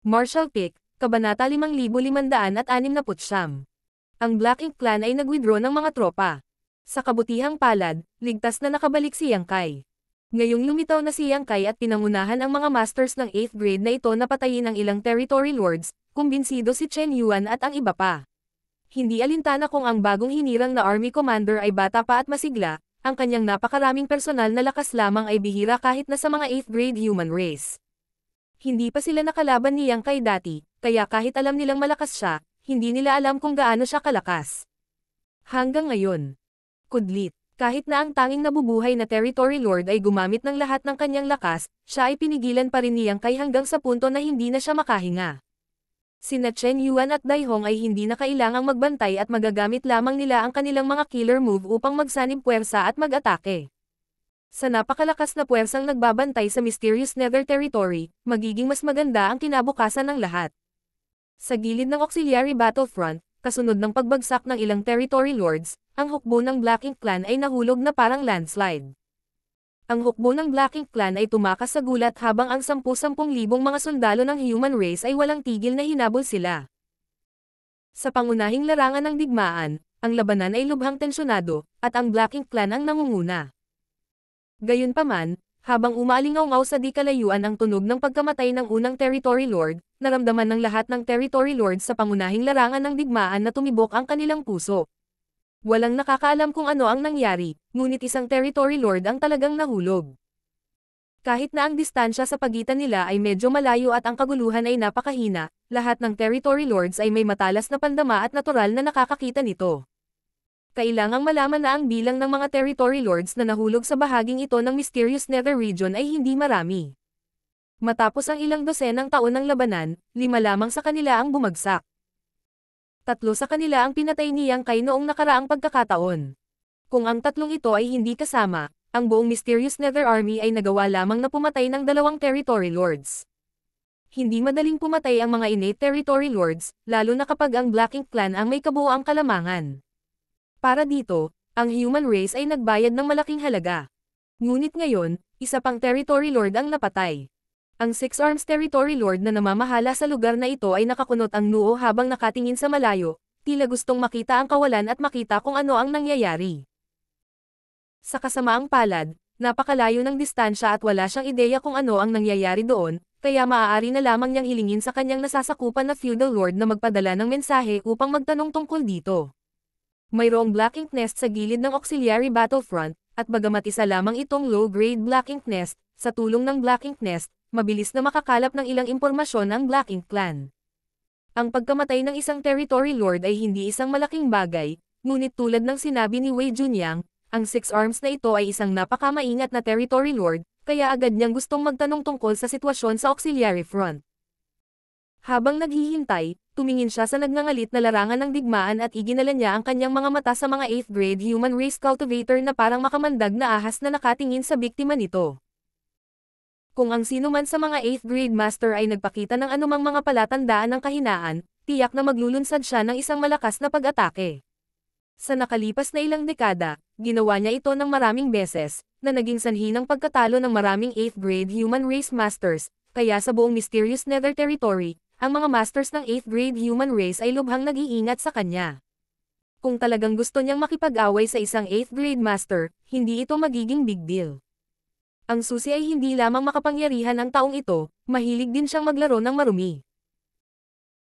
Martial Pick, Kabanata 5569. Ang Black Ink Clan ay nag-withdraw ng mga tropa. Sa kabutihang palad, ligtas na nakabalik si Yang Kai. Ngayong lumitaw na si Yang Kai at pinangunahan ang mga masters ng 8th grade na ito na patayin ang ilang territory lords, kumbinsido si Chen Yuan at ang iba pa. Hindi alintana kung ang bagong hinirang na army commander ay bata pa at masigla, ang kanyang napakaraming personal na lakas lamang ay bihira kahit na sa mga 8th grade human race. Hindi pa sila nakalaban ni Yang Kai dati, kaya kahit alam nilang malakas siya, hindi nila alam kung gaano siya kalakas. Hanggang ngayon, kudlit, kahit na ang tanging nabubuhay na territory lord ay gumamit ng lahat ng kanyang lakas, siya ay pinigilan pa rin ni Yang Kai hanggang sa punto na hindi na siya makahinga. Sina Chen Yuan at Dai Hong ay hindi na kailangang magbantay at magagamit lamang nila ang kanilang mga killer move upang magsanib puwersa at mag-atake. Sa napakalakas na puwersang nagbabantay sa Mysterious Nether Territory, magiging mas maganda ang kinabukasan ng lahat. Sa gilid ng auxiliary battlefront, kasunod ng pagbagsak ng ilang territory lords, ang hukbo ng Black Ink Clan ay nahulog na parang landslide. Ang hukbo ng Black Ink Clan ay tumakas sa gulat habang ang 10,000 mga sundalo ng human race ay walang tigil na hinabol sila. Sa pangunahing larangan ng digmaan, ang labanan ay lubhang tensyonado, at ang Black Ink Clan ang nangunguna. Gayunpaman, habang umalingaw-ngaw sa di kalayuan ang tunog ng pagkamatay ng unang territory lord, naramdaman ng lahat ng territory lords sa pangunahing larangan ng digmaan na tumibok ang kanilang puso. Walang nakakaalam kung ano ang nangyari, ngunit isang territory lord ang talagang nahulog. Kahit na ang distansya sa pagitan nila ay medyo malayo at ang kaguluhan ay napakahina, lahat ng territory lords ay may matalas na pandama at natural na nakakakita nito. Kailangang malaman na ang bilang ng mga territory lords na nahulog sa bahaging ito ng Mysterious Nether Region ay hindi marami. Matapos ang ilang dosenang taon ng labanan, 5 lamang sa kanila ang bumagsak. 3 sa kanila ang pinatay ni Yang Kai noong nakaraang pagkakataon. Kung ang 3 ito ay hindi kasama, ang buong Mysterious Nether Army ay nagawa lamang na pumatay ng 2 territory lords. Hindi madaling pumatay ang mga innate territory lords, lalo na kapag ang Black Ink Clan ang may kabuoang kalamangan. Para dito, ang human race ay nagbayad ng malaking halaga. Ngunit ngayon, isa pang territory lord ang napatay. Ang Six Arms Territory Lord na namamahala sa lugar na ito ay nakakunot ang noo habang nakatingin sa malayo, tila gustong makita ang kawalan at makita kung ano ang nangyayari. Sa kasamaang palad, napakalayo ng distansya at wala siyang ideya kung ano ang nangyayari doon, kaya maaari na lamang niyang hilingin sa kanyang nasasakupan na feudal lord na magpadala ng mensahe upang magtanong tungkol dito. Mayroong Black Ink Nest sa gilid ng auxiliary battlefront, at bagamat isa lamang itong low-grade Black Ink Nest, sa tulong ng Black Ink Nest, mabilis na makakalap ng ilang impormasyon ang Black Ink Clan. Ang pagkamatay ng isang territory lord ay hindi isang malaking bagay, ngunit tulad ng sinabi ni Wei Junyang, ang Six Arms na ito ay isang napakamaingat na territory lord, kaya agad niyang gustong magtanong tungkol sa sitwasyon sa auxiliary front. Habang naghihintay, tumingin siya sa nagngangalit na larangan ng digmaan at iginala niya ang kanyang mga mata sa mga 8th grade human race cultivator na parang makamandag na ahas na nakatingin sa biktima nito. Kung ang sino man sa mga 8th grade master ay nagpakita ng anumang mga palatandaan ng kahinaan, tiyak na maglulunsad siya ng isang malakas na pag-atake. Sa nakalipas na ilang dekada, ginawa niya ito ng maraming beses, na naging sanhi ng pagkatalo ng maraming 8th grade human race masters, kaya sa buong Mysterious Nether Territory, ang mga masters ng 8th grade human race ay lubhang nag-iingat sa kanya. Kung talagang gusto niyang makipag-away sa isang 8th grade master, hindi ito magiging big deal. Ang susi ay hindi lamang makapangyarihan ang taong ito, mahilig din siyang maglaro ng marumi.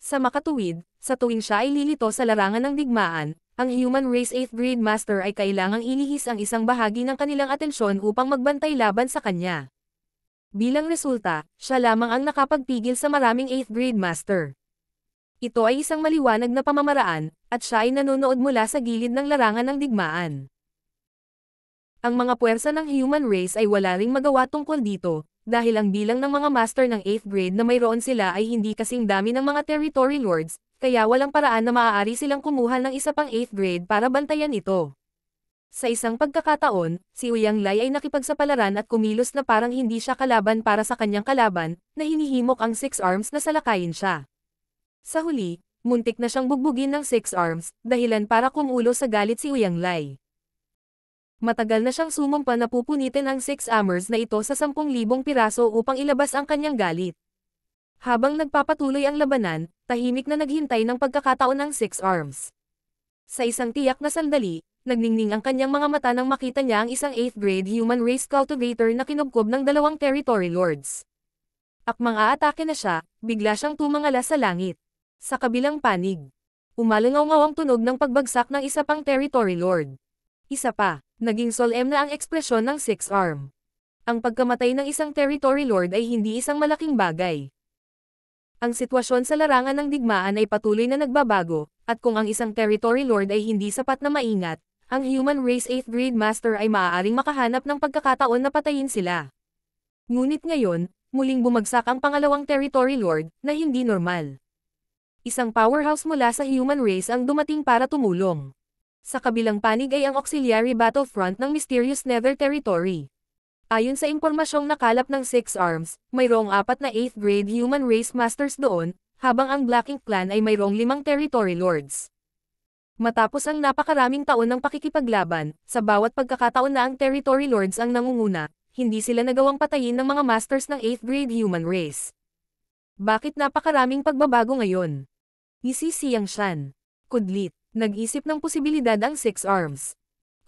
Sa makatuwid, sa tuwing siya ay lilito sa larangan ng digmaan, ang human race 8th grade master ay kailangang ilihis ang isang bahagi ng kanilang atensyon upang magbantay laban sa kanya. Bilang resulta, siya lamang ang nakapagpigil sa maraming 8th grade master. Ito ay isang maliwanag na pamamaraan, at siya ay nanonood mula sa gilid ng larangan ng digmaan. Ang mga puwersa ng human race ay wala ring magawa tungkol dito, dahil ang bilang ng mga master ng 8th grade na mayroon sila ay hindi kasing dami ng mga territory lords, kaya walang paraan na maaari silang kumuha ng isa pang 8th grade para bantayan ito. Sa isang pagkakataon, si Ouyang Lai ay nakipagsapalaran at kumilos na parang hindi siya kalaban para sa kanyang kalaban, na hinihimok ang Six Arms na salakayin siya. Sa huli, muntik na siyang bugbugin ng Six Arms, dahilan para kumulo sa galit si Ouyang Lai. Matagal na siyang sumumpa na pupunitin ang Six Armors na ito sa 10,000 piraso upang ilabas ang kanyang galit. Habang nagpapatuloy ang labanan, tahimik na naghintay ng pagkakataon ng Six Arms. Sa isang tiyak na sandali, nagningning ang kanyang mga mata nang makita niya ang isang 8th grade human race cultivator na kinubkob ng dalawang territory lords. Akmang aatake na siya, bigla siyang tumangala sa langit. Sa kabilang panig, umalangaw-ngaw ang tunog ng pagbagsak ng isa pang territory lord. Isa pa, naging solemn na ang ekspresyon ng Six Arm. Ang pagkamatay ng isang territory lord ay hindi isang malaking bagay. Ang sitwasyon sa larangan ng digmaan ay patuloy na nagbabago, at kung ang isang territory lord ay hindi sapat na maingat, ang human race 8th grade master ay maaaring makahanap ng pagkakataon na patayin sila. Ngunit ngayon, muling bumagsak ang pangalawang territory lord, na hindi normal. Isang powerhouse mula sa human race ang dumating para tumulong. Sa kabilang panig ay ang auxiliary battlefront ng mysterious Nether Territory. Ayon sa impormasyong nakalap ng Six Arms, mayroong 4 na 8th grade human race masters doon, habang ang Black Ink Clan ay mayroong 5 territory lords. Matapos ang napakaraming taon ng pakikipaglaban, sa bawat pagkakataon na ang territory lords ang nangunguna, hindi sila nagawang patayin ng mga masters ng 8th grade human race. Bakit napakaraming pagbabago ngayon? Isi Siyang Shan. Kudlit, nag-isip ng posibilidad ang Six Arms.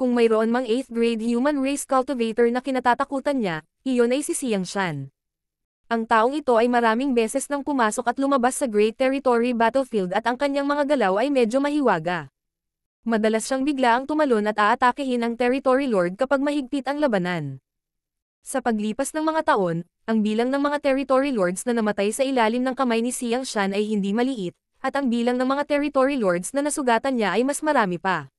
Kung mayroon mang 8th grade human race cultivator na kinatatakutan niya, iyon ay si Siyang Shan. Ang taong ito ay maraming beses nang pumasok at lumabas sa Great Territory Battlefield at ang kanyang mga galaw ay medyo mahiwaga. Madalas siyang bigla ang tumalon at aatakehin ang Territory Lord kapag mahigpit ang labanan. Sa paglipas ng mga taon, ang bilang ng mga Territory Lords na namatay sa ilalim ng kamay ni Siyang Shan ay hindi maliit, at ang bilang ng mga Territory Lords na nasugatan niya ay mas marami pa.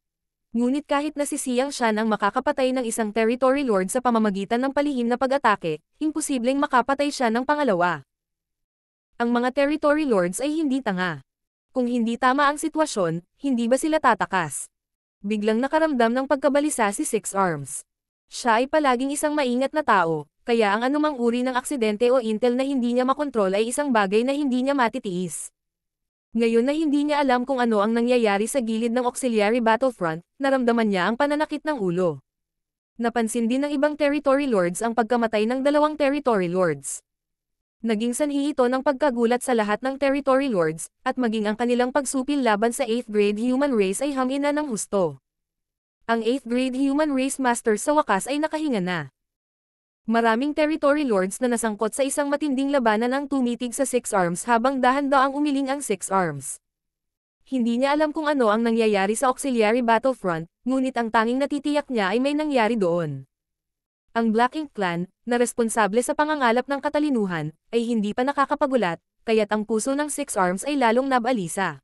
Ngunit kahit na si Siyang Shan ang makakapatay ng isang Territory Lord sa pamamagitan ng palihim na pag-atake, imposibleng makapatay siya ng pangalawa. Ang mga Territory Lords ay hindi tanga. Kung hindi tama ang sitwasyon, hindi ba sila tatakas? Biglang nakaramdam ng pagkabalisa si Six Arms. Siya ay palaging isang maingat na tao, kaya ang anumang uri ng aksidente o intel na hindi niya makontrol ay isang bagay na hindi niya matitiis. Ngayon na hindi niya alam kung ano ang nangyayari sa gilid ng auxiliary battlefront, naramdaman niya ang pananakit ng ulo. Napansin din ng ibang territory lords ang pagkamatay ng dalawang territory lords. Naging sanhi ito ng pagkagulat sa lahat ng territory lords, at maging ang kanilang pagsupil laban sa 8th grade human race ay hamina ng husto. Ang 8th grade human race master sa wakas ay nakahinga na. Maraming territory lords na nasangkot sa isang matinding labanan ang tumitig sa Six Arms habang dahan-daang umiling ang Six Arms. Hindi niya alam kung ano ang nangyayari sa auxiliary battlefront, ngunit ang tanging natitiyak niya ay may nangyari doon. Ang Black Ink Clan, na responsable sa pangangalap ng katalinuhan, ay hindi pa nakakapagulat, kaya't ang puso ng Six Arms ay lalong nabalisa.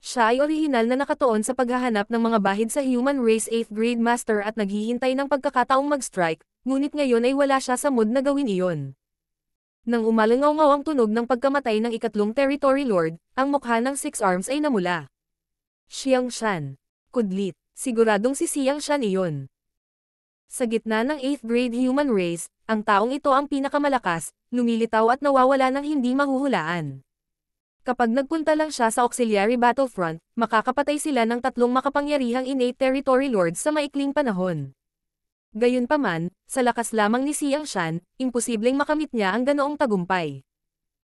Siya ay orihinal na nakatuon sa paghahanap ng mga bahid sa human race 8th grade master at naghihintay ng pagkakataong mag-strike, ngunit ngayon ay wala siya sa mood na gawin iyon. Nang umalangaw-ngaw ang tunog ng pagkamatay ng ikatlong territory lord, ang mukha ng Six Arms ay namula. Siyang Shan. Kudlit, siguradong si Siyang Shan iyon. Sa gitna ng 8th grade human race, ang taong ito ang pinakamalakas, lumilitaw at nawawala ng hindi mahuhulaan. Kapag nagpunta lang siya sa auxiliary battlefront, makakapatay sila ng 3 makapangyarihang innate territory lords sa maikling panahon. Gayunpaman, sa lakas lamang ni Siyang Shan, imposibleng makamit niya ang ganoong tagumpay.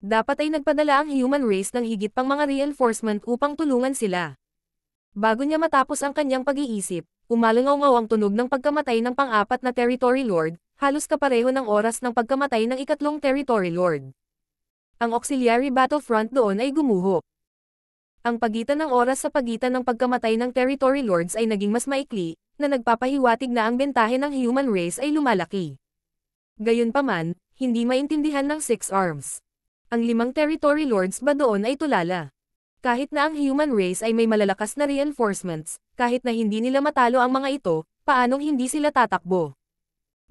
Dapat ay nagpadala ang human race ng higit pang mga reinforcement upang tulungan sila. Bago niya matapos ang kanyang pag-iisip, umalangaw-ngaw ang tunog ng pagkamatay ng pang-4 na territory lord, halos kapareho ng oras ng pagkamatay ng ikatlong territory lord. Ang auxiliary battlefront doon ay gumuho. Ang pagitan ng oras sa pagitan ng pagkamatay ng territory lords ay naging mas maikli, na nagpapahiwatig na ang bentahe ng human race ay lumalaki. Gayunpaman, hindi maintindihan ng Six Arms. Ang 5 territory lords ba doon ay tulala? Kahit na ang human race ay may malalakas na reinforcements, kahit na hindi nila matalo ang mga ito, paanong hindi sila tatakbo?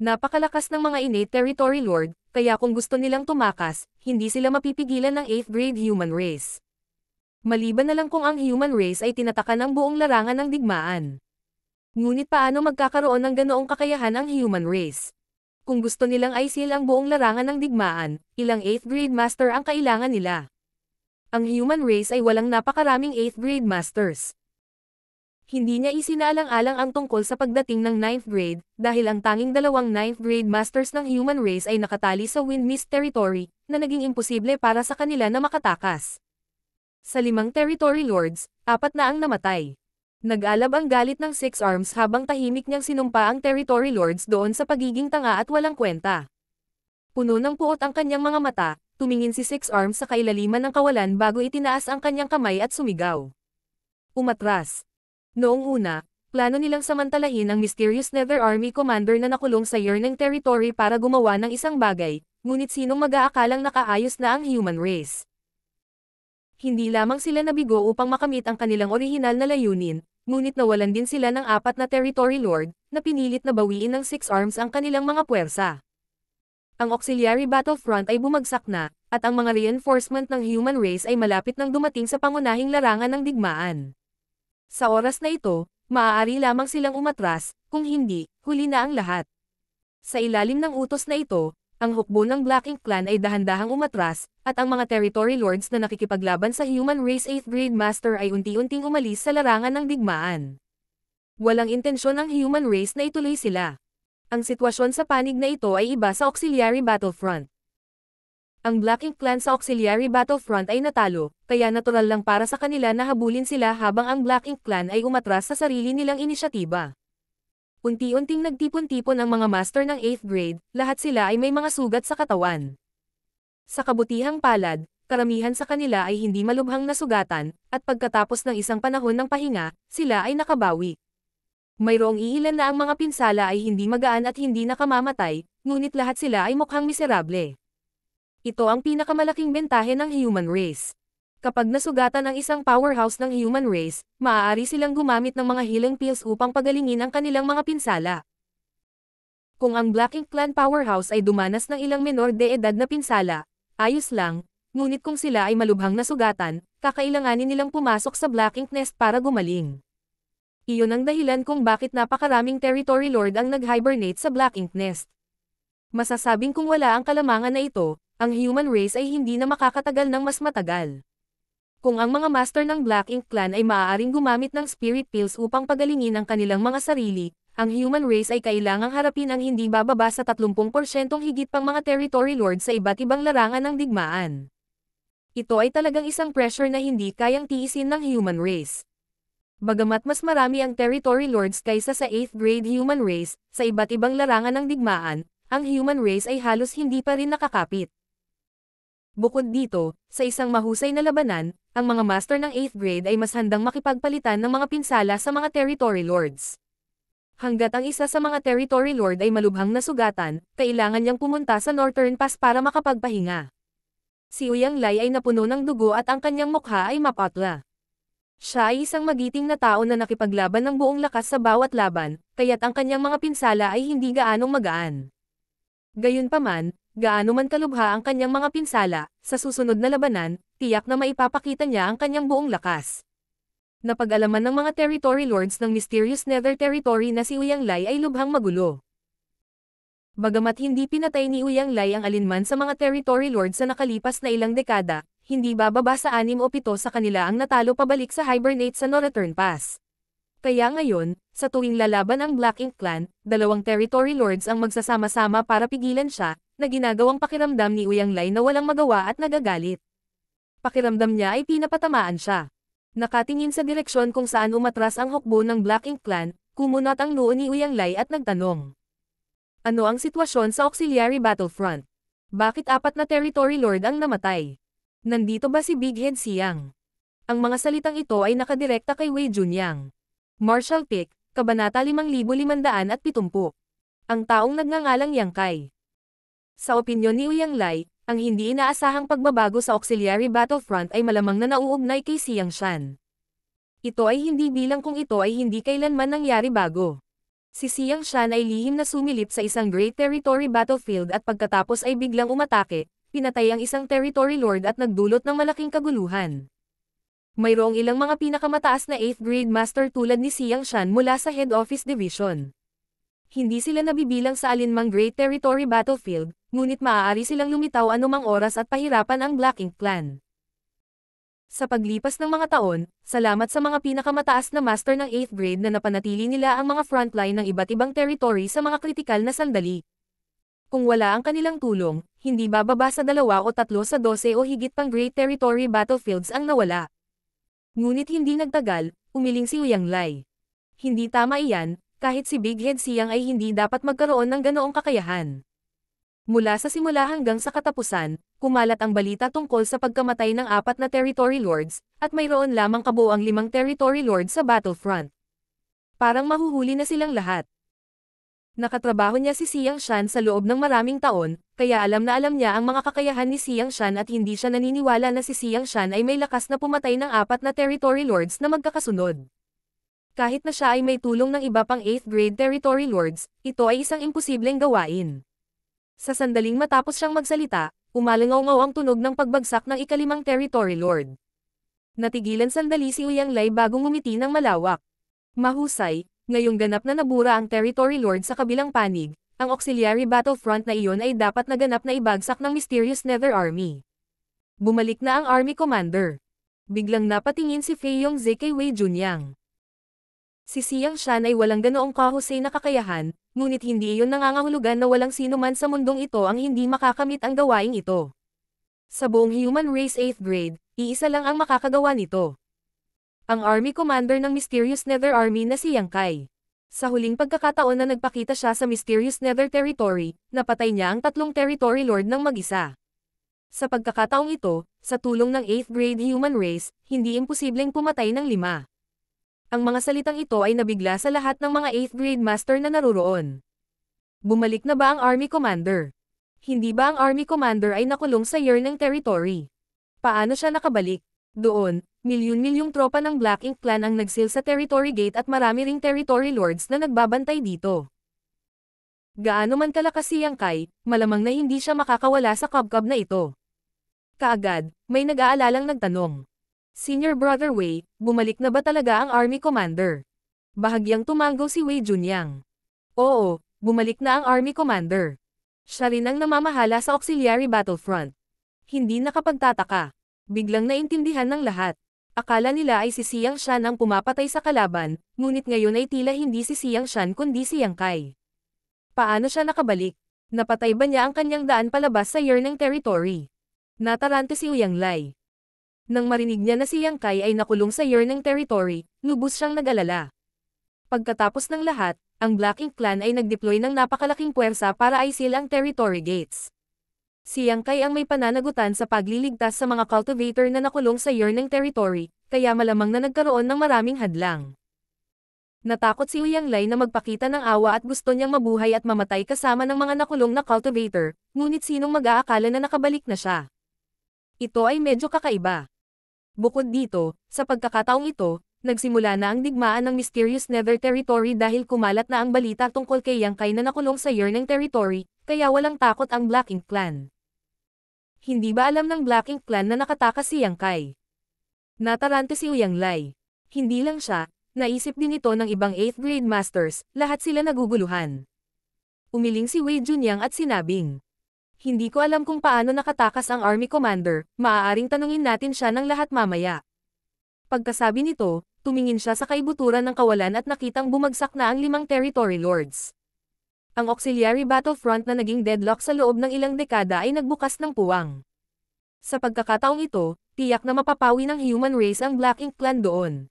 Napakalakas ng mga innate territory lord, kaya kung gusto nilang tumakas, hindi sila mapipigilan ng 8th grade human race. Maliban na lang kung ang human race ay tinatakan ng buong larangan ng digmaan. Ngunit paano magkakaroon ng ganoong kakayahan ang human race? Kung gusto nilang i-seal ang buong larangan ng digmaan, ilang 8th grade master ang kailangan nila. Ang human race ay walang napakaraming 8th grade masters. Hindi niya isinaalang-alang ang tungkol sa pagdating ng 9th grade, dahil ang tanging dalawang 9th grade masters ng human race ay nakatali sa Wind Mist Territory, na naging imposible para sa kanila na makatakas. Sa 5 territory lords, 4 na ang namatay. Nag-alab ang galit ng Six Arms habang tahimik niyang sinumpa ang territory lords doon sa pagiging tanga at walang kwenta. Puno ng puot ang kanyang mga mata, tumingin si Six Arms sa kailaliman ng kawalan bago itinaas ang kanyang kamay at sumigaw. Umatras. Noong una, plano nilang samantalahin ang mysterious Nether Army commander na nakulong sa Yearning Territory para gumawa ng isang bagay, ngunit sinong mag-aakalang nakaayos na ang human race. Hindi lamang sila nabigo upang makamit ang kanilang orihinal na layunin, ngunit nawalan din sila ng 4 na territory lord, na pinilit na bawiin ng Six Arms ang kanilang mga puwersa. Ang auxiliary battlefront ay bumagsak na, at ang mga reinforcement ng human race ay malapit nang dumating sa pangunahing larangan ng digmaan. Sa oras na ito, maaari lamang silang umatras, kung hindi, huli na ang lahat. Sa ilalim ng utos na ito, ang hukbo ng Black Ink Clan ay dahan-dahang umatras, at ang mga territory lords na nakikipaglaban sa human race 8th grade master ay unti-unting umalis sa larangan ng digmaan. Walang intensyon ang human race na ituloy sila. Ang sitwasyon sa panig na ito ay iba sa auxiliary battlefront. Ang Black Ink Clan sa auxiliary battlefront ay natalo, kaya natural lang para sa kanila na habulin sila habang ang Black Ink Clan ay umatras sa sarili nilang inisyatiba. Unti-unting nagtipon-tipon ang mga master ng 8th grade, lahat sila ay may mga sugat sa katawan. Sa kabutihang palad, karamihan sa kanila ay hindi malubhang nasugatan, at pagkatapos ng isang panahon ng pahinga, sila ay nakabawi. Mayroong iilan na ang mga pinsala ay hindi magaan at hindi nakamamatay, ngunit lahat sila ay mukhang miserable. Ito ang pinakamalaking bentahe ng human race. Kapag nasugatan ang isang powerhouse ng human race, maaari silang gumamit ng mga healing pills upang pagalingin ang kanilang mga pinsala. Kung ang Black Ink Clan powerhouse ay dumanas ng ilang menor de edad na pinsala, ayos lang, ngunit kung sila ay malubhang nasugatan, kakailanganin nilang pumasok sa Black Ink Nest para gumaling. Iyon ang dahilan kung bakit napakaraming territory lord ang nag-hibernate sa Black Ink Nest. Masasabing kung wala ang kalamangan na ito, ang human race ay hindi na makakatagal ng mas matagal. Kung ang mga master ng Black Ink Clan ay maaaring gumamit ng spirit pills upang pagalingin ang kanilang mga sarili, ang human race ay kailangang harapin ang hindi bababa sa 30% higit pang mga territory lord sa iba't ibang larangan ng digmaan. Ito ay talagang isang pressure na hindi kayang tiisin ng human race. Bagamat mas marami ang territory lords kaysa sa 8th grade human race, sa iba't ibang larangan ng digmaan, ang human race ay halos hindi pa rin nakakapit. Bukod dito, sa isang mahusay na labanan, ang mga master ng 8th grade ay mas handang makipagpalitan ng mga pinsala sa mga territory lords. Hanggat ang isa sa mga territory lord ay malubhang nasugatan, kailangan niyang pumunta sa Northern Pass para makapagpahinga. Si Uyang Lai ay napuno ng dugo at ang kanyang mukha ay mapatla. Siya ay isang magiting na tao na nakipaglaban ng buong lakas sa bawat laban, kaya't ang kanyang mga pinsala ay hindi gaanong magaan. Gayunpaman, gaano man kalubha ang kanyang mga pinsala, sa susunod na labanan, tiyak na maipapakita niya ang kanyang buong lakas. Napag-alaman ng mga territory lords ng mysterious Nether Territory na si Uyang Lai ay lubhang magulo. Bagamat hindi pinatay ni Uyang Lai ang alinman sa mga territory lords sa nakalipas na ilang dekada, hindi bababa sa 6 o 7 sa kanila ang natalo pabalik sa hibernate sa Northern Pass. Kaya ngayon, sa tuwing lalaban ang Black Ink Clan, 2 territory lords ang magsasama-sama para pigilan siya, na ginagawang pakiramdam ni Uyang Lai na walang magawa at nagagalit. Pakiramdam niya ay pinapatamaan siya. Nakatingin sa direksyon kung saan umatras ang hukbo ng Black Ink Clan, kumunot ang noo ni Uyang Lai at nagtanong. Ano ang sitwasyon sa auxiliary battlefront? Bakit 4 na territory lord ang namatay? Nandito ba si Big Head Siang? Ang mga salitang ito ay nakadirekta kay Wei Junyang. Marshall Pick, Kabanata 5570. Ang taong nagngangalang Yang Kai. Sa opinyon ni Uyang Lai, ang hindi inaasahang pagbabago sa auxiliary battlefront ay malamang na nauugnay kay Siang Shan. Ito ay hindi bilang kung ito ay hindi kailanman nangyari bago. Si Siang Shan ay lihim na sumilip sa isang Great Territory battlefield at pagkatapos ay biglang umatake, pinatay ang isang territory lord at nagdulot ng malaking kaguluhan. Mayroong ilang mga pinakamataas na 8th grade master tulad ni Siang Shan mula sa Head Office Division. Hindi sila nabibilang sa alinmang Great Territory battlefield, ngunit maaari silang lumitaw anumang oras at pahirapan ang Black Ink Clan. Sa paglipas ng mga taon, salamat sa mga pinakamataas na master ng 8th grade na napanatili nila ang mga frontline ng iba't ibang territory sa mga kritikal na sandali. Kung wala ang kanilang tulong, hindi bababa sa 2 o 3 sa 12 o higit pang Great Territory battlefields ang nawala. Ngunit hindi nagtagal, umiling si Uyang Lai. Hindi tama iyan, kahit si Big Head Siyang ay hindi dapat magkaroon ng ganoong kakayahan. Mula sa simula hanggang sa katapusan, kumalat ang balita tungkol sa pagkamatay ng 4 na Territory Lords, at mayroon lamang kabuoang 5 Territory Lords sa battlefront. Parang mahuhuli na silang lahat. Nakatrabaho niya si Xiang Shan sa loob ng maraming taon, kaya alam na alam niya ang mga kakayahan ni Xiang Shan at hindi siya naniniwala na si Xiang Shan ay may lakas na pumatay ng 4 na Territory Lords na magkakasunod. Kahit na siya ay may tulong ng iba pang 8th grade Territory Lords, ito ay isang imposibleng gawain. Sa sandaling matapos siyang magsalita, umalangaw-ngaw ang tunog ng pagbagsak ng ika-5 Territory Lord. Natigilan sandali si Uyang Lai bago ngumiti ng malawak. Mahusay, ngayong ganap na nabura ang Territory Lord sa kabilang panig, ang auxiliary battlefront na iyon ay dapat na ganap na ibagsak ng Mysterious Nether Army. Bumalik na ang Army Commander. Biglang napatingin si Fei Yongzhe kay Wei Junyang. Si Xiang Shan ay walang ganoong kahusay na kakayahan, ngunit hindi iyon nangangahulugan na walang sino man sa mundong ito ang hindi makakamit ang gawaing ito. Sa buong human race 8th grade, iisa lang ang makakagawa nito. Ang Army Commander ng Mysterious Nether Army na si Yang Kai. Sa huling pagkakataon na nagpakita siya sa Mysterious Nether Territory, napatay niya ang 3 Territory Lord ng mag-isa. Sa pagkakataong ito, sa tulong ng 8th grade human race, hindi imposibleng pumatay ng 5. Ang mga salitang ito ay nabigla sa lahat ng mga 8th grade master na naruroon. Bumalik na ba ang Army Commander? Hindi ba ang Army Commander ay nakulong sa Yearning Territory? Paano siya nakabalik? Doon, milyon-milyong tropa ng Black Ink Clan ang nagsil sa Territory Gate at marami ring Territory Lords na nagbabantay dito. Gaano man kalakas si Yang Kai, malamang na hindi siya makakawala sa kabkab na ito. Kaagad, may nag-aalalang nagtanong. Senior Brother Wei, bumalik na ba talaga ang Army Commander? Bahagyang tumanggaw si Wei Junyang. Oo, bumalik na ang Army Commander. Siya rin ang namamahala sa auxiliary battlefront. Hindi nakapagtataka. Biglang naintindihan ng lahat. Akala nila ay si Xiang Shan ang pumapatay sa kalaban, ngunit ngayon ay tila hindi si Xiang Shan kundi si Yang Kai. Paano siya nakabalik? Napatay ba niya ang kanyang daan palabas sa Yearning Territory? Natarante si Uyang Lai. Nang marinig niya na si Yang Kai ay nakulong sa Yearning Territory, lubos siyang nag-alala. Pagkatapos ng lahat, ang Black Ink Clan ay nag-deploy ng napakalaking puwersa para aisil ang Territory Gates. Si Yang Kai ang may pananagutan sa pagliligtas sa mga cultivator na nakulong sa Yearning Territory, kaya malamang na nagkaroon ng maraming hadlang. Natakot si Uyang Lai na magpakita ng awa at gusto niyang mabuhay at mamatay kasama ng mga nakulong na cultivator, ngunit sinong mag-aakala na nakabalik na siya? Ito ay medyo kakaiba. Bukod dito, sa pagkakataong ito, nagsimula na ang digmaan ng Mysterious Nether Territory dahil kumalat na ang balita tungkol kay Yang Kai na nakulong sa Yearning Territory, kaya walang takot ang Black Ink Clan. Hindi ba alam ng Black Ink Clan na nakatakas si Yang Kai? Natarante si Uyang Lai. Hindi lang siya, naisip din ito ng ibang 8th grade masters, lahat sila naguguluhan. Umiling si Wei Junyang at sinabing, hindi ko alam kung paano nakatakas ang Army Commander, maaaring tanungin natin siya ng lahat mamaya. Pagkasabi nito, tumingin siya sa kaibuturan ng kawalan at nakitang bumagsak na ang 5 Territory Lords. Ang auxiliary battlefront na naging deadlock sa loob ng ilang dekada ay nagbukas ng puwang. Sa pagkakataong ito, tiyak na mapapawi ng human race ang Black Ink Clan doon.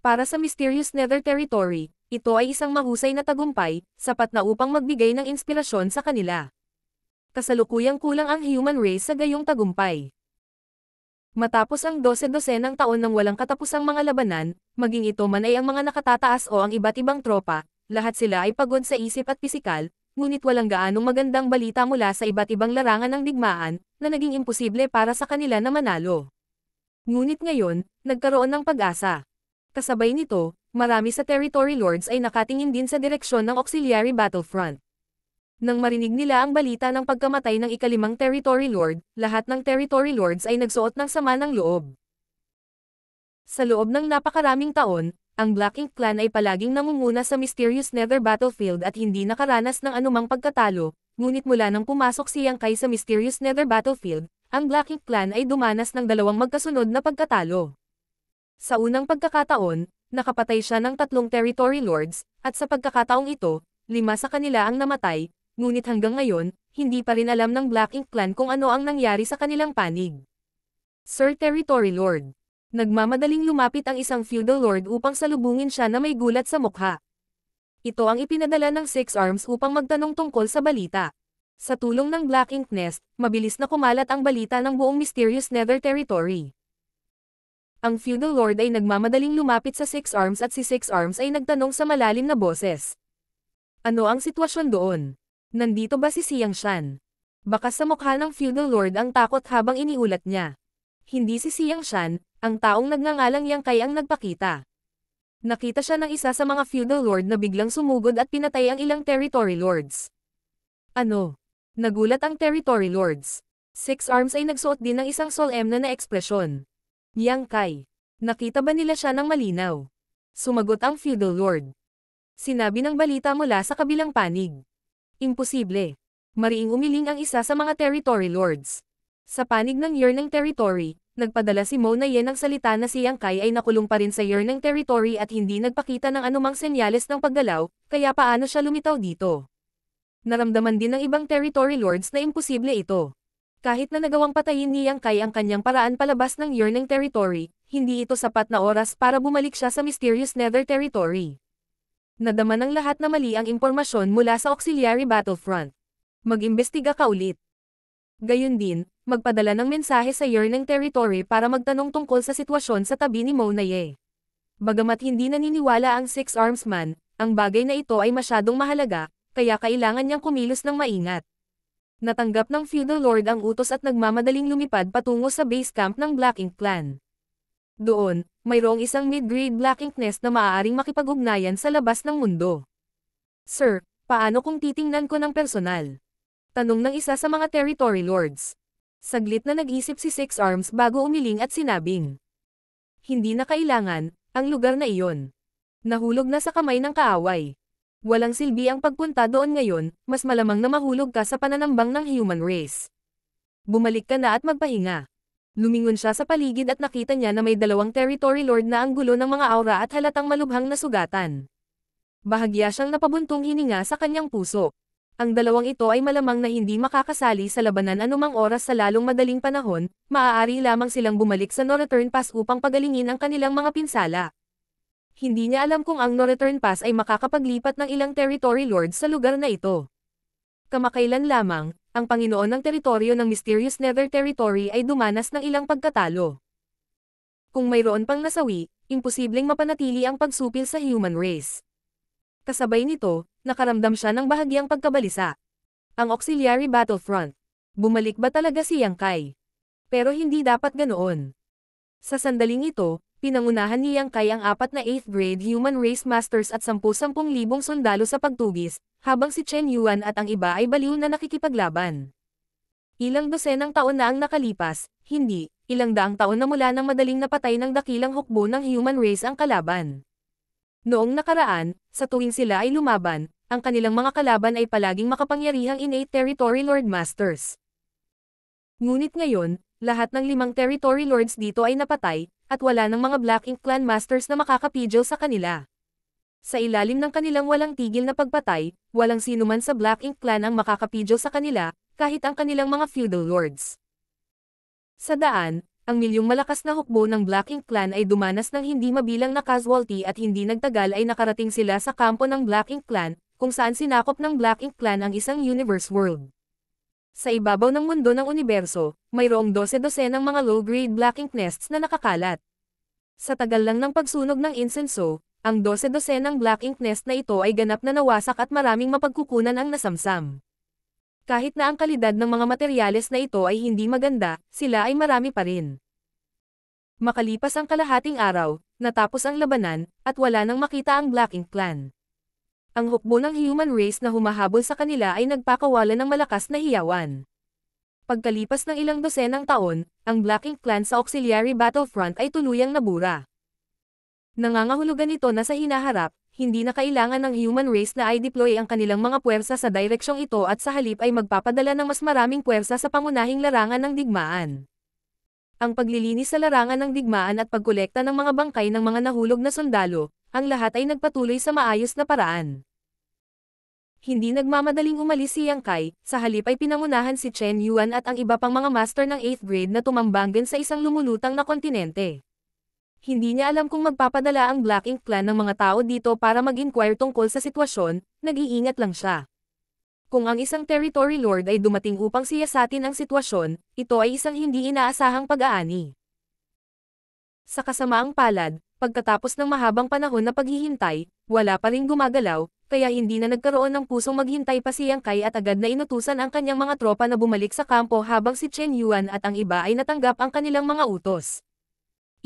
Para sa Mysterious Nether Territory, ito ay isang mahusay na tagumpay, sapat na upang magbigay ng inspirasyon sa kanila. Kasalukuyang kulang ang human race sa gayong tagumpay. Matapos ang 12-12 taon ng walang katapusang mga labanan, maging ito man ay ang mga nakatataas o ang iba't ibang tropa, lahat sila ay pagod sa isip at pisikal, ngunit walang gaanong magandang balita mula sa iba't ibang larangan ng digmaan, na naging imposible para sa kanila na manalo. Ngunit ngayon, nagkaroon ng pag-asa. Kasabay nito, marami sa Territory Lords ay nakatingin din sa direksyon ng auxiliary battlefront. Nang marinig nila ang balita ng pagkamatay ng ika-5 Territory Lord, lahat ng Territory Lords ay nagsuot ng sama ng loob. Sa loob ng napakaraming taon, ang Black Ink Clan ay palaging namumuna sa Mysterious Nether Battlefield at hindi nakaranas ng anumang pagkatalo, ngunit mula nang pumasok si Yang Kai sa Mysterious Nether Battlefield, ang Black Ink Clan ay dumanas ng dalawang magkasunod na pagkatalo. Sa unang pagkakataon, nakapatay siya ng 3 territory lords, at sa pagkakataong ito, 5 sa kanila ang namatay, ngunit hanggang ngayon, hindi pa rin alam ng Black Ink Clan kung ano ang nangyari sa kanilang panig. Sir Territory Lord. Nagmamadaling lumapit ang isang feudal lord upang salubungin siya na may gulat sa mukha. Ito ang ipinadala ng Six Arms upang magtanong tungkol sa balita. Sa tulong ng Black Ink Nest, mabilis na kumalat ang balita ng buong mysterious Nether Territory. Ang feudal lord ay nagmamadaling lumapit sa Six Arms at si Six Arms ay nagtanong sa malalim na boses. Ano ang sitwasyon doon? Nandito ba si Xiang Shan? Baka sa mukha ng feudal lord ang takot habang iniulat niya. Hindi si Xiang Shan, ang taong nagngangalang Yang Kai ang nagpakita. Nakita siya ng isa sa mga feudal lord na biglang sumugod at pinatay ang ilang territory lords. Ano? Nagulat ang territory lords. Six Arms ay nagsuot din ng isang solemne na ekspresyon. Yang Kai. Nakita ba nila siya ng malinaw? Sumagot ang feudal lord. Sinabi ng balita mula sa kabilang panig. Imposible. Mariing umiling ang isa sa mga territory lords. Sa panig ng Yearning Territory, nagpadala si Mo na Yen ng salita na si Yang Kai ay nakulong pa rin sa Yearning Territory at hindi nagpakita ng anumang senyales ng paggalaw, kaya paano siya lumitaw dito? Naramdaman din ng ibang territory lords na imposible ito. Kahit na nagawang patayin ni Yang Kai ang kanyang paraan palabas ng Yearning Territory, hindi ito sapat na oras para bumalik siya sa mysterious Nether Territory. Nadama ng lahat na mali ang impormasyon mula sa auxiliary battlefront. Mag-imbestiga ka ulit. Gayun din, magpadala ng mensahe sa Yearning Territory para magtanong tungkol sa sitwasyon sa tabi ni Mo na Ye. Bagamat hindi naniniwala ang Six Arms Man, ang bagay na ito ay masyadong mahalaga, kaya kailangan niyang kumilos ng maingat. Natanggap ng feudal lord ang utos at nagmamadaling lumipad patungo sa base camp ng Black Ink Clan. Doon, mayroong isang mid-grade Black Ink Nest na maaaring makipag-ugnayan sa labas ng mundo. Sir, paano kung titingnan ko ng personal? Tanong ng isa sa mga territory lords. Saglit na nag-isip si Six Arms bago umiling at sinabing. Hindi na kailangan, ang lugar na iyon. Nahulog na sa kamay ng kaaway. Walang silbi ang pagpunta doon ngayon, mas malamang na mahulog ka sa pananambang ng human race. Bumalik ka na at magpahinga. Lumingon siya sa paligid at nakita niya na may 2 territory lord na ang gulo ng mga aura at halatang malubhang na sugatan. Bahagya siyang napabuntong hininga sa kanyang puso. Ang 2 ito ay malamang na hindi makakasali sa labanan anumang oras sa lalong madaling panahon, maaari lamang silang bumalik sa No-Return Pass upang pagalingin ang kanilang mga pinsala. Hindi niya alam kung ang No-Return Pass ay makakapaglipat ng ilang territory lords sa lugar na ito. Kamakailan lamang, ang Panginoon ng teritoryo ng Mysterious Nether Territory ay dumanas ng ilang pagkatalo. Kung mayroon pang nasawi, imposibleng mapanatili ang pagsupil sa human race. Kasabay nito, nakaramdam siya ng bahagyang pagkabalisa. Ang auxiliary battlefront. Bumalik ba talaga si Yang Kai? Pero hindi dapat ganoon. Sa sandaling ito, pinangunahan ni Yang Kai ang 4 na 8th grade human race masters at 10,000 sundalo sa pagtugis, habang si Chen Yuan at ang iba ay baliw na nakikipaglaban. Ilang dosenang taon na ang nakalipas, hindi, ilang daang taon na mula nang madaling napatay ng dakilang hukbo ng human race ang kalaban. Noong nakaraan, sa tuwing sila ay lumaban, ang kanilang mga kalaban ay palaging makapangyarihang innate territory lord masters. Ngunit ngayon, lahat ng 5 territory lords dito ay napatay, at wala ng mga Black Ink Clan masters na makakapigil sa kanila. Sa ilalim ng kanilang walang tigil na pagpatay, walang sinuman sa Black Ink Clan ang makakapigil sa kanila, kahit ang kanilang mga feudal lords. Sa daan, ang milyong malakas na hukbo ng Black Ink Clan ay dumanas ng hindi mabilang na casualty at hindi nagtagal ay nakarating sila sa kampo ng Black Ink Clan, kung saan sinakop ng Black Ink Clan ang isang universe world. Sa ibabaw ng mundo ng universo, mayroong 12-dosenang mga low-grade Black Ink Nests na nakakalat. Sa tagal lang ng pagsunog ng insenso, ang 12-dosenang Black Ink Nest na ito ay ganap na nawasak at maraming mapagkukunan ang nasamsam. Kahit na ang kalidad ng mga materyales na ito ay hindi maganda, sila ay marami pa rin. Makalipas ang kalahating araw, natapos ang labanan, at wala nang makita ang Black Ink Clan. Ang hukbo ng human race na humahabol sa kanila ay nagpakawala ng malakas na hiyawan. Pagkalipas ng ilang dosenang taon, ang Black Ink Clan sa auxiliary battlefront ay tuluyang nabura. Nangangahulugan ito na sa hinaharap, Hindi na kailangan ng human race na i-deploy ang kanilang mga puwersa sa direksyong ito at sa halip ay magpapadala ng mas maraming puwersa sa pangunahing larangan ng digmaan. Ang paglilinis sa larangan ng digmaan at pagkolekta ng mga bangkay ng mga nahulog na sundalo, ang lahat ay nagpatuloy sa maayos na paraan. Hindi nagmamadaling umalis si Yang Kai, sa halip ay pinangunahan si Chen Yuan at ang iba pang mga master ng 8th grade na tumambanggan sa isang lumulutang na kontinente. Hindi niya alam kung magpapadala ang Black Ink Clan ng mga tao dito para mag-inquire tungkol sa sitwasyon, nag-iingat lang siya. Kung ang isang territory lord ay dumating upang siyasatin ang sitwasyon, ito ay isang hindi inaasahang pag-aani. Sa kasamaang palad, pagkatapos ng mahabang panahon na paghihintay, wala pa ring gumagalaw, kaya hindi na nagkaroon ng pusong maghintay pa si Yang Kai at agad na inutusan ang kanyang mga tropa na bumalik sa kampo habang si Chen Yuan at ang iba ay natanggap ang kanilang mga utos.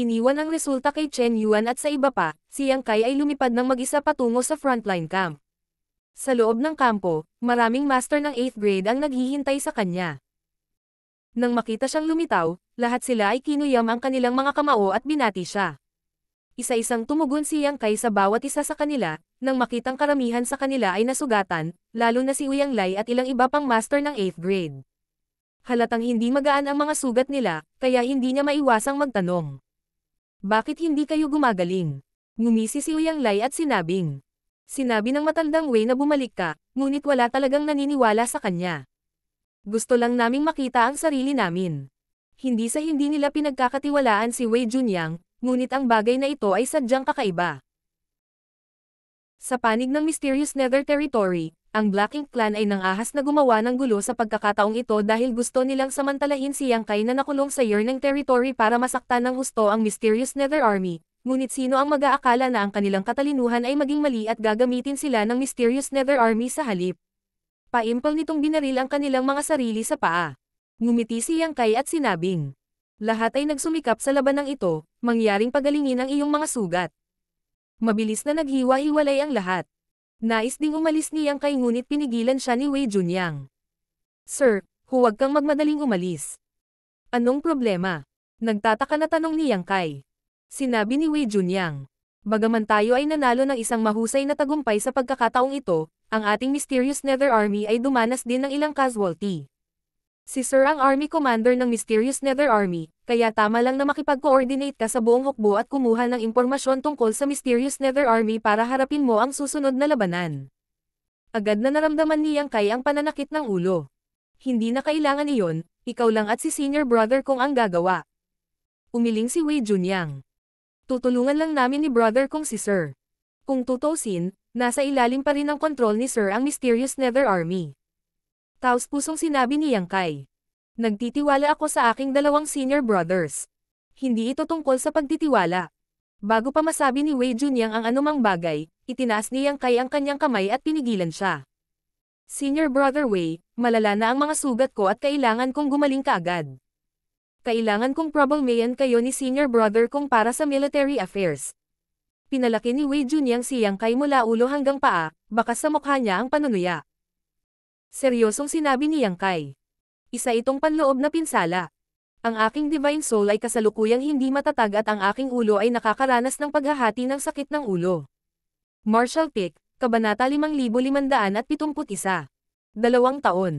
Iniwan ang resulta kay Chen Yuan at sa iba pa, si Yang Kai ay lumipad ng mag-isa patungo sa frontline camp. Sa loob ng kampo, maraming master ng 8th grade ang naghihintay sa kanya. Nang makita siyang lumitaw, lahat sila ay kinuyam ang kanilang mga kamao at binati siya. Isa-isang tumugon si Yang Kai sa bawat isa sa kanila, nang makitang karamihan sa kanila ay nasugatan, lalo na si Uyang Lai at ilang iba pang master ng 8th grade. Halatang hindi magaan ang mga sugat nila, kaya hindi niya maiwasang magtanong. Bakit hindi kayo gumagaling? Ngumisi si Uyang Lai at sinabing. Sinabi ng matandang Wei na bumalik ka, ngunit wala talagang naniniwala sa kanya. Gusto lang naming makita ang sarili namin. Hindi sa hindi nila pinagkakatiwalaan si Wei Junyang, ngunit ang bagay na ito ay sadyang kakaiba. Sa panig ng Mysterious Nether Territory, ang Black Ink Clan ay nangahas na gumawa ng gulo sa pagkakataong ito dahil gusto nilang samantalahin si Yang Kai na nakulong sa Yearning Territory para masaktan ng husto ang Mysterious Nether Army, ngunit sino ang mag-aakala na ang kanilang katalinuhan ay maging mali at gagamitin sila ng Mysterious Nether Army sa halip. Paimpal nitong binaril ang kanilang mga sarili sa paa. Ngumiti si Yang Kai at sinabing, lahat ay nagsumikap sa labanang ito, mangyaring pagalingin ang iyong mga sugat. Mabilis na naghiwa-hiwalay ang lahat. Nais ding umalis ni Yang Kai ngunit pinigilan siya ni Wei Junyang. Sir, huwag kang magmadaling umalis. Anong problema? Nagtataka na tanong ni Yang Kai. Sinabi ni Wei Junyang. Bagaman tayo ay nanalo ng isang mahusay na tagumpay sa pagkakataong ito, ang ating Mysterious Nether Army ay dumanas din ng ilang casualty. Si Sir ang Army Commander ng Mysterious Nether Army, kaya tama lang na makipag-coordinate ka sa buong hukbo at kumuha ng impormasyon tungkol sa Mysterious Nether Army para harapin mo ang susunod na labanan. Agad na naramdaman ni Yang Kai ang pananakit ng ulo. Hindi na kailangan iyon, ikaw lang at si senior brother kong ang gagawa. Umiling si Wei Junyang. Tutulungan lang namin ni brother kong si Sir. Kung tutusin, nasa ilalim pa rin ng kontrol ni Sir ang Mysterious Nether Army. Taos-pusong sinabi ni Yang Kai. Nagtitiwala ako sa aking dalawang senior brothers. Hindi ito tungkol sa pagtitiwala. Bago pa masabi ni Wei Junyang ang anumang bagay, itinaas ni Yang Kai ang kanyang kamay at pinigilan siya. Senior brother Wei, malala na ang mga sugat ko at kailangan kong gumaling kaagad. Kailangan kong problemayan kayo ni senior brother kong para sa military affairs. Pinalaki ni Wei Junyang si Yang Kai mula ulo hanggang paa, bakas sa mukha niya ang panunuya. Seryosong sinabi ni Yang Kai. Isa itong panloob na pinsala. Ang aking divine soul ay kasalukuyang hindi matatag at ang aking ulo ay nakakaranas ng paghahati ng sakit ng ulo. Marshall Pick, Kabanata 5571. 2 taon.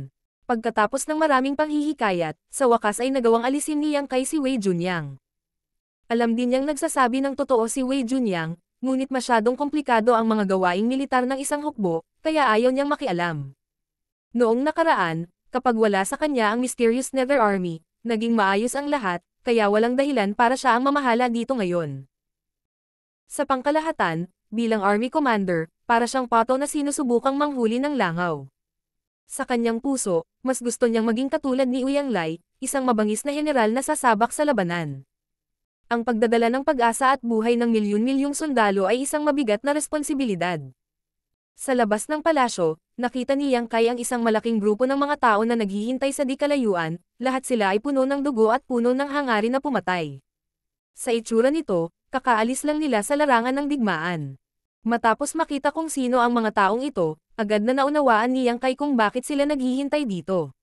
Pagkatapos ng maraming panghihikayat, sa wakas ay nagawang alisin ni Yang Kai si Wei Junyang. Alam din niyang nagsasabi ng totoo si Wei Junyang, ngunit masyadong komplikado ang mga gawaing militar ng isang hukbo, kaya ayaw niyang makialam. Noong nakaraan, kapag wala sa kanya ang Mysterious Nether Army, naging maayos ang lahat, kaya walang dahilan para siya ang mamahala dito ngayon. Sa pangkalahatan, bilang Army Commander, para siyang pato na sinusubukang manghuli ng langaw. Sa kanyang puso, mas gusto niyang maging katulad ni Uyang Lai, isang mabangis na general na sasabak sa labanan. Ang pagdadala ng pag-asa at buhay ng milyon-milyong sundalo ay isang mabigat na responsibilidad. Sa labas ng palasyo, nakita ni Yang Kai ang isang malaking grupo ng mga tao na naghihintay sa di kalayuan, lahat sila ay puno ng dugo at puno ng hangarin na pumatay. Sa itsura nito, kakaalis lang nila sa larangan ng digmaan. Matapos makita kung sino ang mga taong ito, agad na naunawaan ni Yang Kai kung bakit sila naghihintay dito.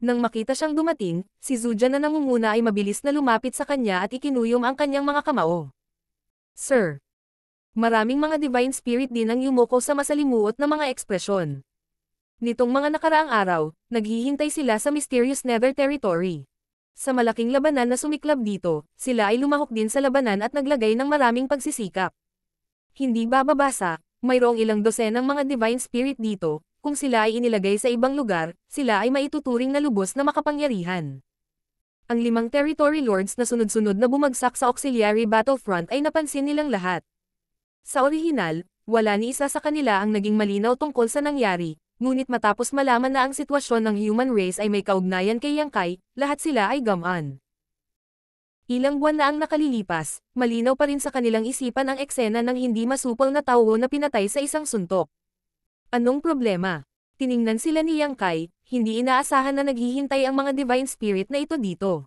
Nang makita siyang dumating, si Zuja na nangunguna ay mabilis na lumapit sa kanya at ikinuyom ang kanyang mga kamao. Sir. Maraming mga divine spirit din ang yumuko sa masalimuot na mga ekspresyon. Nitong mga nakaraang araw, naghihintay sila sa mysterious Nether Territory. Sa malaking labanan na sumiklab dito, sila ay lumahok din sa labanan at naglagay ng maraming pagsisikap. Hindi bababasa, mayroong ilang dosenang mga divine spirit dito, kung sila ay inilagay sa ibang lugar, sila ay maituturing na lubos na makapangyarihan. Ang 5 territory lords na sunod-sunod na bumagsak sa auxiliary battlefront ay napansin nilang lahat. Sa orihinal, wala ni isa sa kanila ang naging malinaw tungkol sa nangyari, ngunit matapos malaman na ang sitwasyon ng human race ay may kaugnayan kay Yang Kai, lahat sila ay gamaan. Ilang buwan na ang nakalilipas, malinaw pa rin sa kanilang isipan ang eksena ng hindi masupol na tao na pinatay sa isang suntok. Anong problema? Tiningnan sila ni Yang Kai, hindi inaasahan na naghihintay ang mga divine spirit na ito dito.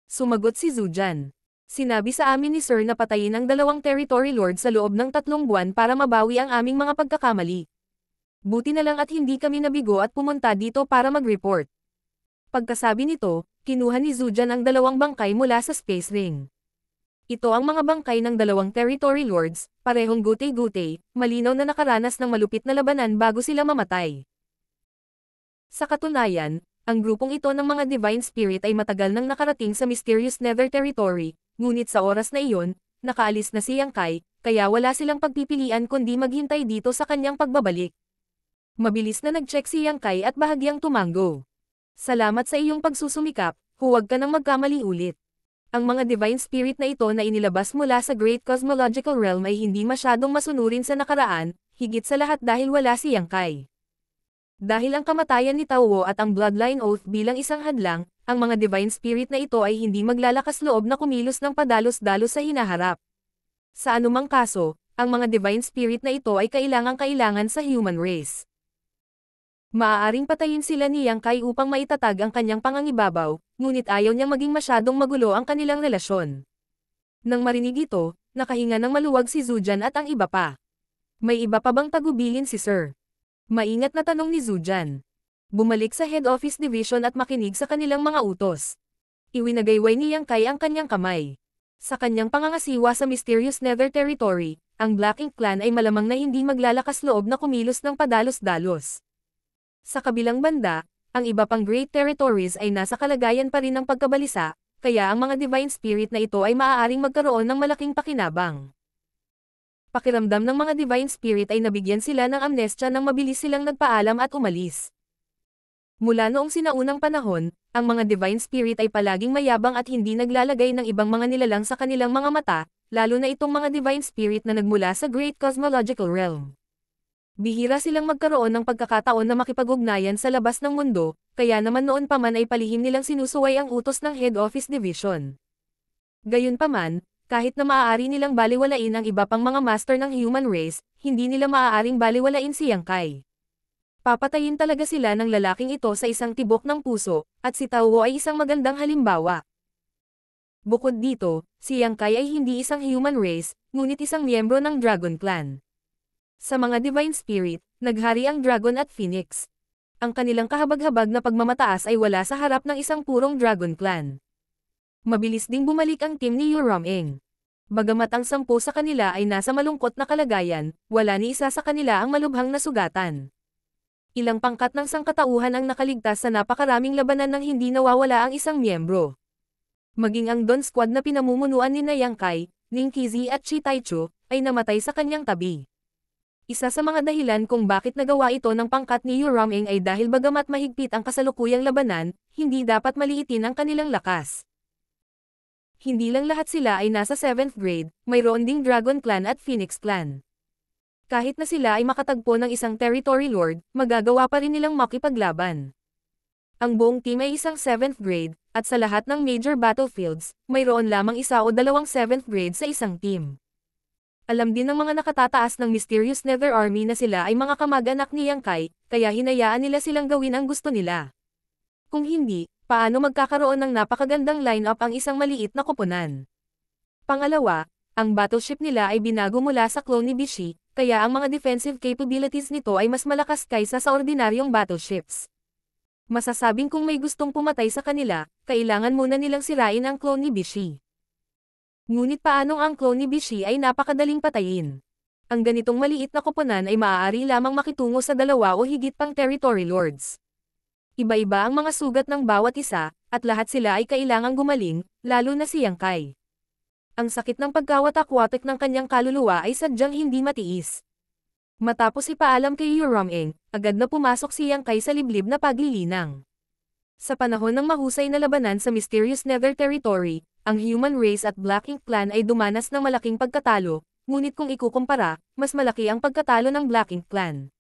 Sumagot si Zujan. Sinabi sa amin ni Sir na patayin ang 2 territory lord sa loob ng 3 buwan para mabawi ang aming mga pagkakamali. Buti na lang at hindi kami nabigo at pumunta dito para mag-report. Pagkasabi nito, kinuha ni Zujan ang 2 bangkay mula sa space ring. Ito ang mga bangkay ng 2 territory lords, parehong gutay-gutay, malinaw na nakaranas ng malupit na labanan bago sila mamatay. Sa katunayan, ang grupong ito ng mga divine spirit ay matagal nang nakarating sa mysterious Nether Territory, ngunit sa oras na iyon, nakaalis na si Yang Kai, kaya wala silang pagpipilian kundi maghintay dito sa kanyang pagbabalik. Mabilis na nag-check si Yang Kai at bahagyang tumango. Salamat sa iyong pagsusumikap, huwag ka nang magkamali ulit. Ang mga divine spirit na ito na inilabas mula sa Great Cosmological Realm ay hindi masyadong masunurin sa nakaraan, higit sa lahat dahil wala si Yang Kai. Dahil ang kamatayan ni Tao at ang Bloodline Oath bilang isang hadlang, ang mga divine spirit na ito ay hindi maglalakas loob na kumilos ng padalos-dalos sa hinaharap. Sa anumang kaso, ang mga divine spirit na ito ay kailangang-kailangan sa human race. Maaaring patayin sila ni Yang Kai upang maitatag ang kanyang pangangibabaw, ngunit ayaw niyang maging masyadong magulo ang kanilang relasyon. Nang marinig ito, nakahinga ng maluwag si Zujan at ang iba pa. May iba pa bang tagubilin si Sir? Maingat na tanong ni Zujan. Bumalik sa head office division at makinig sa kanilang mga utos. Iwinagayway ni Yang Kai ang kanyang kamay. Sa kanyang pangangasiwa sa mysterious Nether Territory, ang Black Ink Clan ay malamang na hindi maglalakas loob na kumilos ng padalos-dalos. Sa kabilang banda, ang iba pang Great Territories ay nasa kalagayan pa rin ng pagkabalisa, kaya ang mga divine spirit na ito ay maaaring magkaroon ng malaking pakinabang. Pakiramdam ng mga divine spirit ay nabigyan sila ng amnestia nang mabilis silang nagpaalam at umalis. Mula noong sinaunang panahon, ang mga divine spirit ay palaging mayabang at hindi naglalagay ng ibang mga nilalang sa kanilang mga mata, lalo na itong mga divine spirit na nagmula sa Great Cosmological Realm. Bihira silang magkaroon ng pagkakataon na makipag-ugnayan sa labas ng mundo, kaya naman noon pa man ay palihim nilang sinusuway ang utos ng Head Office Division. Gayunpaman, kahit na maaari nilang baliwalain ang iba pang mga master ng human race, hindi nila maaaring baliwalain si Yang Kai. Papatayin talaga sila ng lalaking ito sa isang tibok ng puso, at si Tao ay isang magandang halimbawa. Bukod dito, si Yang Kai ay hindi isang human race, ngunit isang miyembro ng Dragon Clan. Sa mga divine spirit, naghari ang Dragon at Phoenix. Ang kanilang kahabag-habag na pagmamataas ay wala sa harap ng isang purong Dragon Clan. Mabilis ding bumalik ang team ni Yurameng. Bagamat ang 10 sa kanila ay nasa malungkot na kalagayan, wala ni isa sa kanila ang malubhang nasugatan. Ilang pangkat ng sangkatauhan ang nakaligtas sa napakaraming labanan nang hindi nawawala ang isang miyembro. Maging ang Dawn Squad na pinamumunuan ni Yang Kai, Ning Qizi at Chi Taichu, ay namatay sa kanyang tabi. Isa sa mga dahilan kung bakit nagawa ito ng pangkat ni Yurameng ay dahil bagamat mahigpit ang kasalukuyang labanan, hindi dapat maliitin ang kanilang lakas. Hindi lang lahat sila ay nasa 7th grade, mayroon ding Dragon Clan at Phoenix Clan. Kahit na sila ay makatagpo ng isang territory lord, magagawa pa rin nilang makipaglaban. Ang buong team ay isang 7th grade, at sa lahat ng major battlefields, mayroon lamang isa o 2 7th grade sa isang team. Alam din ng mga nakatataas ng Mysterious Nether Army na sila ay mga kamag-anak ni Yang Kai, kaya hinayaan nila silang gawin ang gusto nila. Kung hindi, paano magkakaroon ng napakagandang lineup ang isang maliit na koponan? Pangalawa, ang battleship nila ay binago mula sa clone ni Bishi, kaya ang mga defensive capabilities nito ay mas malakas kaysa sa ordinaryong battleships. Masasabing kung may gustong pumatay sa kanila, kailangan muna nilang sirain ang clone ni Bishi. Ngunit paanong ang clone ni Bishi ay napakadaling patayin? Ang ganitong maliit na koponan ay maaari lamang makitungo sa dalawa o higit pang territory lords. Iba-iba ang mga sugat ng bawat isa, at lahat sila ay kailangang gumaling, lalo na si Yang Kai. Ang sakit ng pagkawatak-watak ng kanyang kaluluwa ay sadyang hindi matiis. Matapos ipaalam kay Yurameng, agad na pumasok si Yang Kai sa liblib na paglilinang. Sa panahon ng mahusay na labanan sa Mysterious Nether Territory, ang Human Race at Black Ink Clan ay dumanas ng malaking pagkatalo, ngunit kung ikukumpara, mas malaki ang pagkatalo ng Black Ink Clan.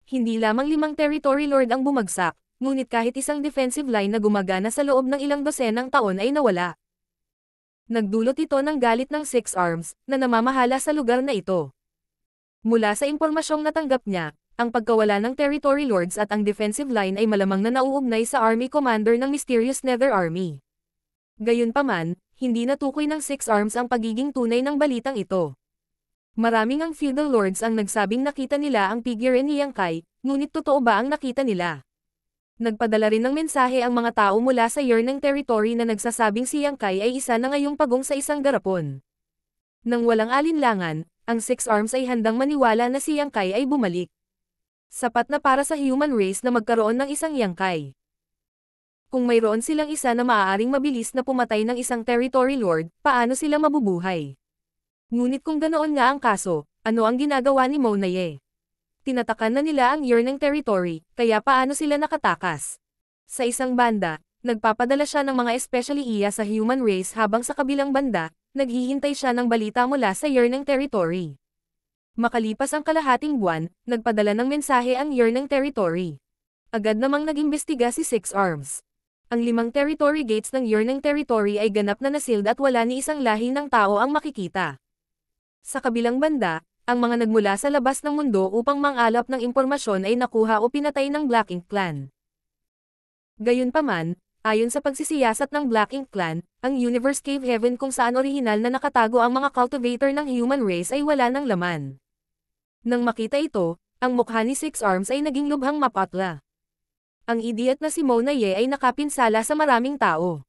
Hindi lamang 5 territory lord ang bumagsak, ngunit kahit isang defensive line na gumagana sa loob ng ilang dosenang taon ay nawala. Nagdulot ito ng galit ng Six Arms, na namamahala sa lugar na ito. Mula sa impormasyong natanggap niya, ang pagkawala ng territory lords at ang defensive line ay malamang na nauugnay sa army commander ng Mysterious Nether Army. Gayunpaman, hindi natukoy ng Six Arms ang pagiging tunay ng balitang ito. Maraming ang feudal lords ang nagsabing nakita nila ang figure ni Yang Kai, ngunit totoo ba ang nakita nila? Nagpadala rin ng mensahe ang mga tao mula sa Yearning Territory na nagsasabing si Yang Kai ay isa na ngayong pagong sa isang garapon. Nang walang alinlangan, ang Six Arms ay handang maniwala na si Yang Kai ay bumalik. Sapat na para sa human race na magkaroon ng isang Yang Kai. Kung mayroon silang isa na maaaring mabilis na pumatay ng isang territory lord, paano sila mabubuhay? Ngunit kung ganoon nga ang kaso, ano ang ginagawa ni Monaye? Tinatakan na nila ang Yearning Territory, kaya paano sila nakatakas? Sa isang banda, nagpapadala siya ng mga especially iya sa human race habang sa kabilang banda, naghihintay siya ng balita mula sa Yearning Territory. Makalipas ang kalahating buwan, nagpadala ng mensahe ang Yearning Territory. Agad namang nag-imbestiga si Six Arms. Ang 5 territory gates ng Yearning Territory ay ganap na nasealed at wala ni isang lahi ng tao ang makikita. Sa kabilang banda, ang mga nagmula sa labas ng mundo upang mangalap ng impormasyon ay nakuha o pinatay ng Black Ink Clan. Gayunpaman, ayon sa pagsisiyasat ng Black Ink Clan, ang Universe Cave Heaven kung saan orihinal na nakatago ang mga cultivator ng human race ay wala ng laman. Nang makita ito, ang mukha ni Six Arms ay naging lubhang mapatla. Ang idiot na si Monaye ay nakapinsala sa maraming tao.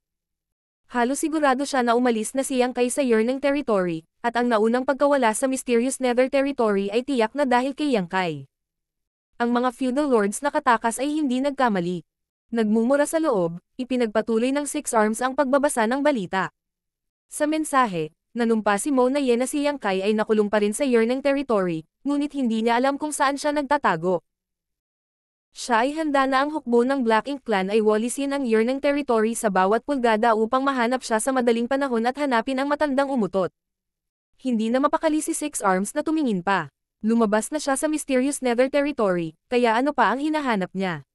Halos sigurado siya na umalis na si Yang Kai sa Yearning Territory, at ang naunang pagkawala sa Mysterious Nether Territory ay tiyak na dahil kay Yang Kai. Ang mga feudal lords na katakas ay hindi nagkamali. Nagmumura sa loob, ipinagpatuloy ng Six Arms ang pagbabasa ng balita. Sa mensahe, nanumpa si Monaye na si Yang Kai ay nakulong pa rin sa Yearning Territory, ngunit hindi niya alam kung saan siya nagtatago. Siya ay handa na ang hukbo ng Black Ink Clan ay walisin ang Yearning Territory sa bawat pulgada upang mahanap siya sa madaling panahon at hanapin ang matandang umutot. Hindi na mapakali si Six Arms na tumingin pa. Lumabas na siya sa Mysterious Nether Territory, kaya ano pa ang hinahanap niya?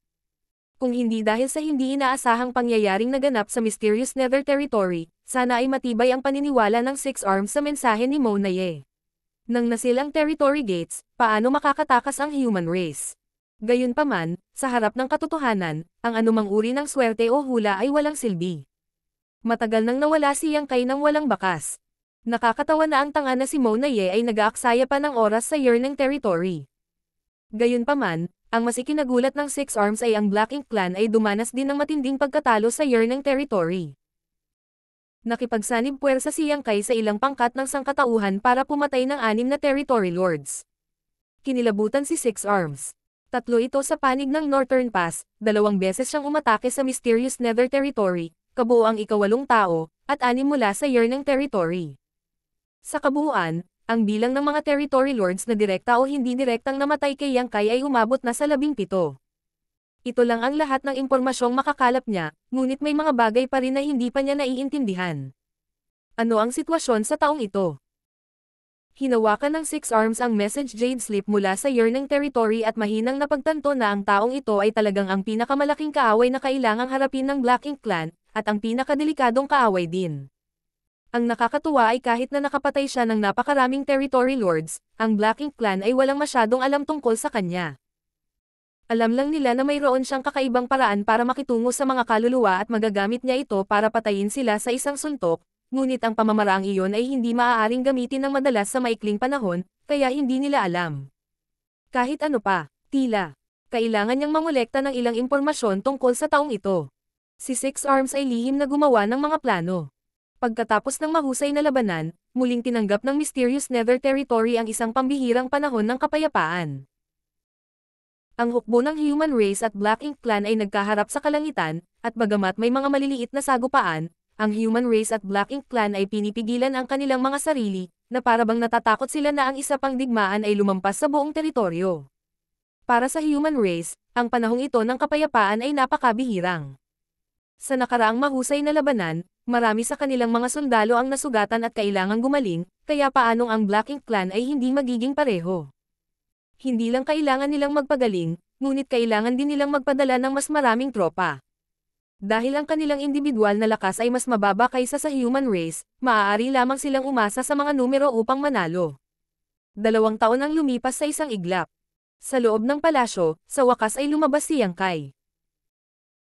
Kung hindi dahil sa hindi inaasahang pangyayaring naganap sa Mysterious Nether Territory, sana ay matibay ang paniniwala ng Six Arms sa mensahe ni Monaye. Nang nasil ang territory gates, paano makakatakas ang human race? Gayunpaman, sa harap ng katotohanan, ang anumang uri ng swerte o hula ay walang silbi. Matagal nang nawala si Yang Kai nang walang bakas. Nakakatawa na ang tanga na si Monaye ay nag-aaksaya pa ng oras sa Yearning Territory. Gayunpaman, ang mas ikinagulat ng Six Arms ay ang Black Ink Clan ay dumanas din ng matinding pagkatalo sa Yearning Territory. Nakipagsanib puwersa si Yang Kai sa ilang pangkat ng sangkatauhan para pumatay ng 6 na territory lords. Kinilabutan si Six Arms. 3 ito sa panig ng Northern Pass, 2 beses siyang umatake sa Mysterious Nether Territory, kabuoang 8 tao, at 6 mula sa Yearning Territory. Sa kabuuan, ang bilang ng mga territory lords na direkta o hindi direktang namatay kay Yang Kai ay umabot na sa 17. Ito lang ang lahat ng impormasyong makakalap niya, ngunit may mga bagay pa rin na hindi pa niya naiintindihan. Ano ang sitwasyon sa taong ito? Hinawakan ng Six Arms ang message jade slip mula sa Yearning Territory at mahinang napagtanto na ang taong ito ay talagang ang pinakamalaking kaaway na kailangang harapin ng Black Ink Clan, at ang pinakadelikadong kaaway din. Ang nakakatuwa ay kahit na nakapatay siya ng napakaraming territory lords, ang Black Ink Clan ay walang masyadong alam tungkol sa kanya. Alam lang nila na mayroon siyang kakaibang paraan para makitungo sa mga kaluluwa at magagamit niya ito para patayin sila sa isang suntok. Ngunit ang pamamaraang iyon ay hindi maaaring gamitin ng madalas sa maikling panahon, kaya hindi nila alam. Kahit ano pa, tila, kailangan niyang mangolekta ng ilang impormasyon tungkol sa taong ito. Si Six Arms ay lihim na gumawa ng mga plano. Pagkatapos ng mahusay na labanan, muling tinanggap ng Mysterious Nether Territory ang isang pambihirang panahon ng kapayapaan. Ang hukbo ng human race at Black Ink Clan ay nagkaharap sa kalangitan, at bagamat may mga maliliit na sagupaan, ang human race at Black Ink Clan ay pinipigilan ang kanilang mga sarili, na parabang natatakot sila na ang isa pang digmaan ay lumampas sa buong teritoryo. Para sa human race, ang panahong ito ng kapayapaan ay napakabihirang. Sa nakaraang mahusay na labanan, marami sa kanilang mga sundalo ang nasugatan at kailangang gumaling, kaya paanong ang Black Ink Clan ay hindi magiging pareho. Hindi lang kailangan nilang magpagaling, ngunit kailangan din nilang magpadala ng mas maraming tropa. Dahil ang kanilang individual na lakas ay mas mababa kaysa sa human race, maaari lamang silang umasa sa mga numero upang manalo. 2 taon ang lumipas sa isang iglap. Sa loob ng palasyo, sa wakas ay lumabas si Yang Kai.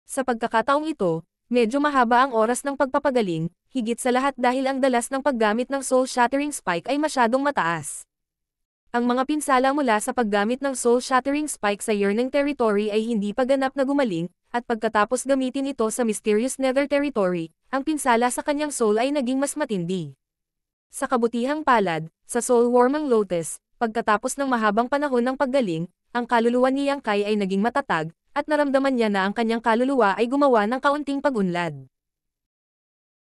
Sa pagkakataong ito, medyo mahaba ang oras ng pagpapagaling, higit sa lahat dahil ang dalas ng paggamit ng soul-shattering spike ay masyadong mataas. Ang mga pinsala mula sa paggamit ng soul-shattering spike sa Yearning Territory ay hindi pa ganap na gumaling, at pagkatapos gamitin ito sa Mysterious Nether Territory, ang pinsala sa kanyang soul ay naging mas matindi. Sa kabutihang palad, sa Soul Warming Lotus, pagkatapos ng mahabang panahon ng paggaling, ang kaluluwa ni Yang Kai ay naging matatag, at naramdaman niya na ang kanyang kaluluwa ay gumawa ng kaunting pag-unlad.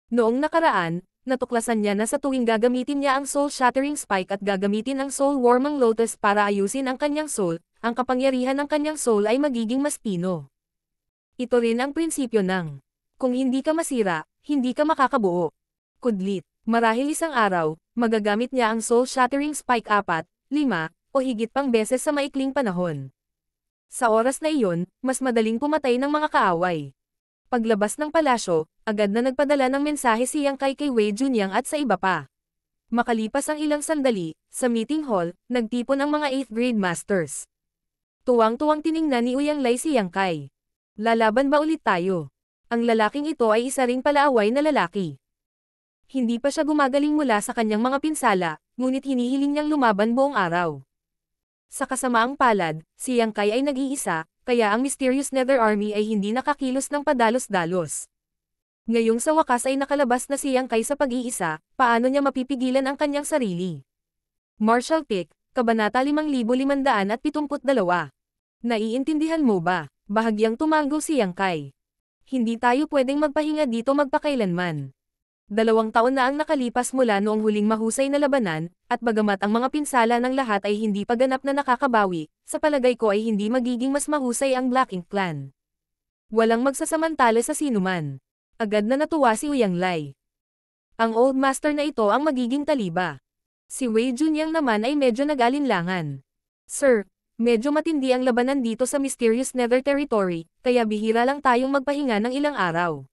Noong nakaraan, natuklasan niya na sa tuwing gagamitin niya ang soul-shattering spike at gagamitin ang Soul Warming Lotus para ayusin ang kanyang soul, ang kapangyarihan ng kanyang soul ay magiging mas pino. Ito rin ang prinsipyo ng, kung hindi ka masira, hindi ka makakabuo. Kudlit, marahil isang araw, magagamit niya ang soul-shattering spike 4, 5, o higit pang beses sa maikling panahon. Sa oras na iyon, mas madaling pumatay ng mga kaaway. Paglabas ng palasyo, agad na nagpadala ng mensahe si Yang Kai kay Wei Junyang at sa iba pa. Makalipas ang ilang sandali, sa meeting hall, nagtipon ang mga 8th grade masters. Tuwang-tuwang tiningnan ni Uyang Lai si Yang Kai. Lalaban ba ulit tayo? Ang lalaking ito ay isa ring palaaway na lalaki. Hindi pa siya gumagaling mula sa kanyang mga pinsala, ngunit hinihiling niyang lumaban buong araw. Sa kasamaang palad, si Yang Kai ay nag-iisa, kaya ang Mysterious Nether Army ay hindi nakakilos ng padalos-dalos. Ngayong sa wakas ay nakalabas na si Yang Kai sa pag-iisa, paano niya mapipigilan ang kanyang sarili? Martial Pick, Kabanata 5572. Naiintindihan mo ba? Bahagyang tumango si Yang Kai. Hindi tayo pwedeng magpahinga dito magpakailanman. 2 taon na ang nakalipas mula noong huling mahusay na labanan, at bagamat ang mga pinsala ng lahat ay hindi pa ganap na nakakabawi, sa palagay ko ay hindi magiging mas mahusay ang Black Ink Clan. Walang magsasamantala sa sinuman. Agad na natuwa si Uyang Lai. Ang Old Master na ito ang magiging taliba. Si Wei Junyang naman ay medyo nag-alinlangan. Sir, medyo matindi ang labanan dito sa Mysterious Nether Territory, kaya bihira lang tayong magpahinga ng ilang araw.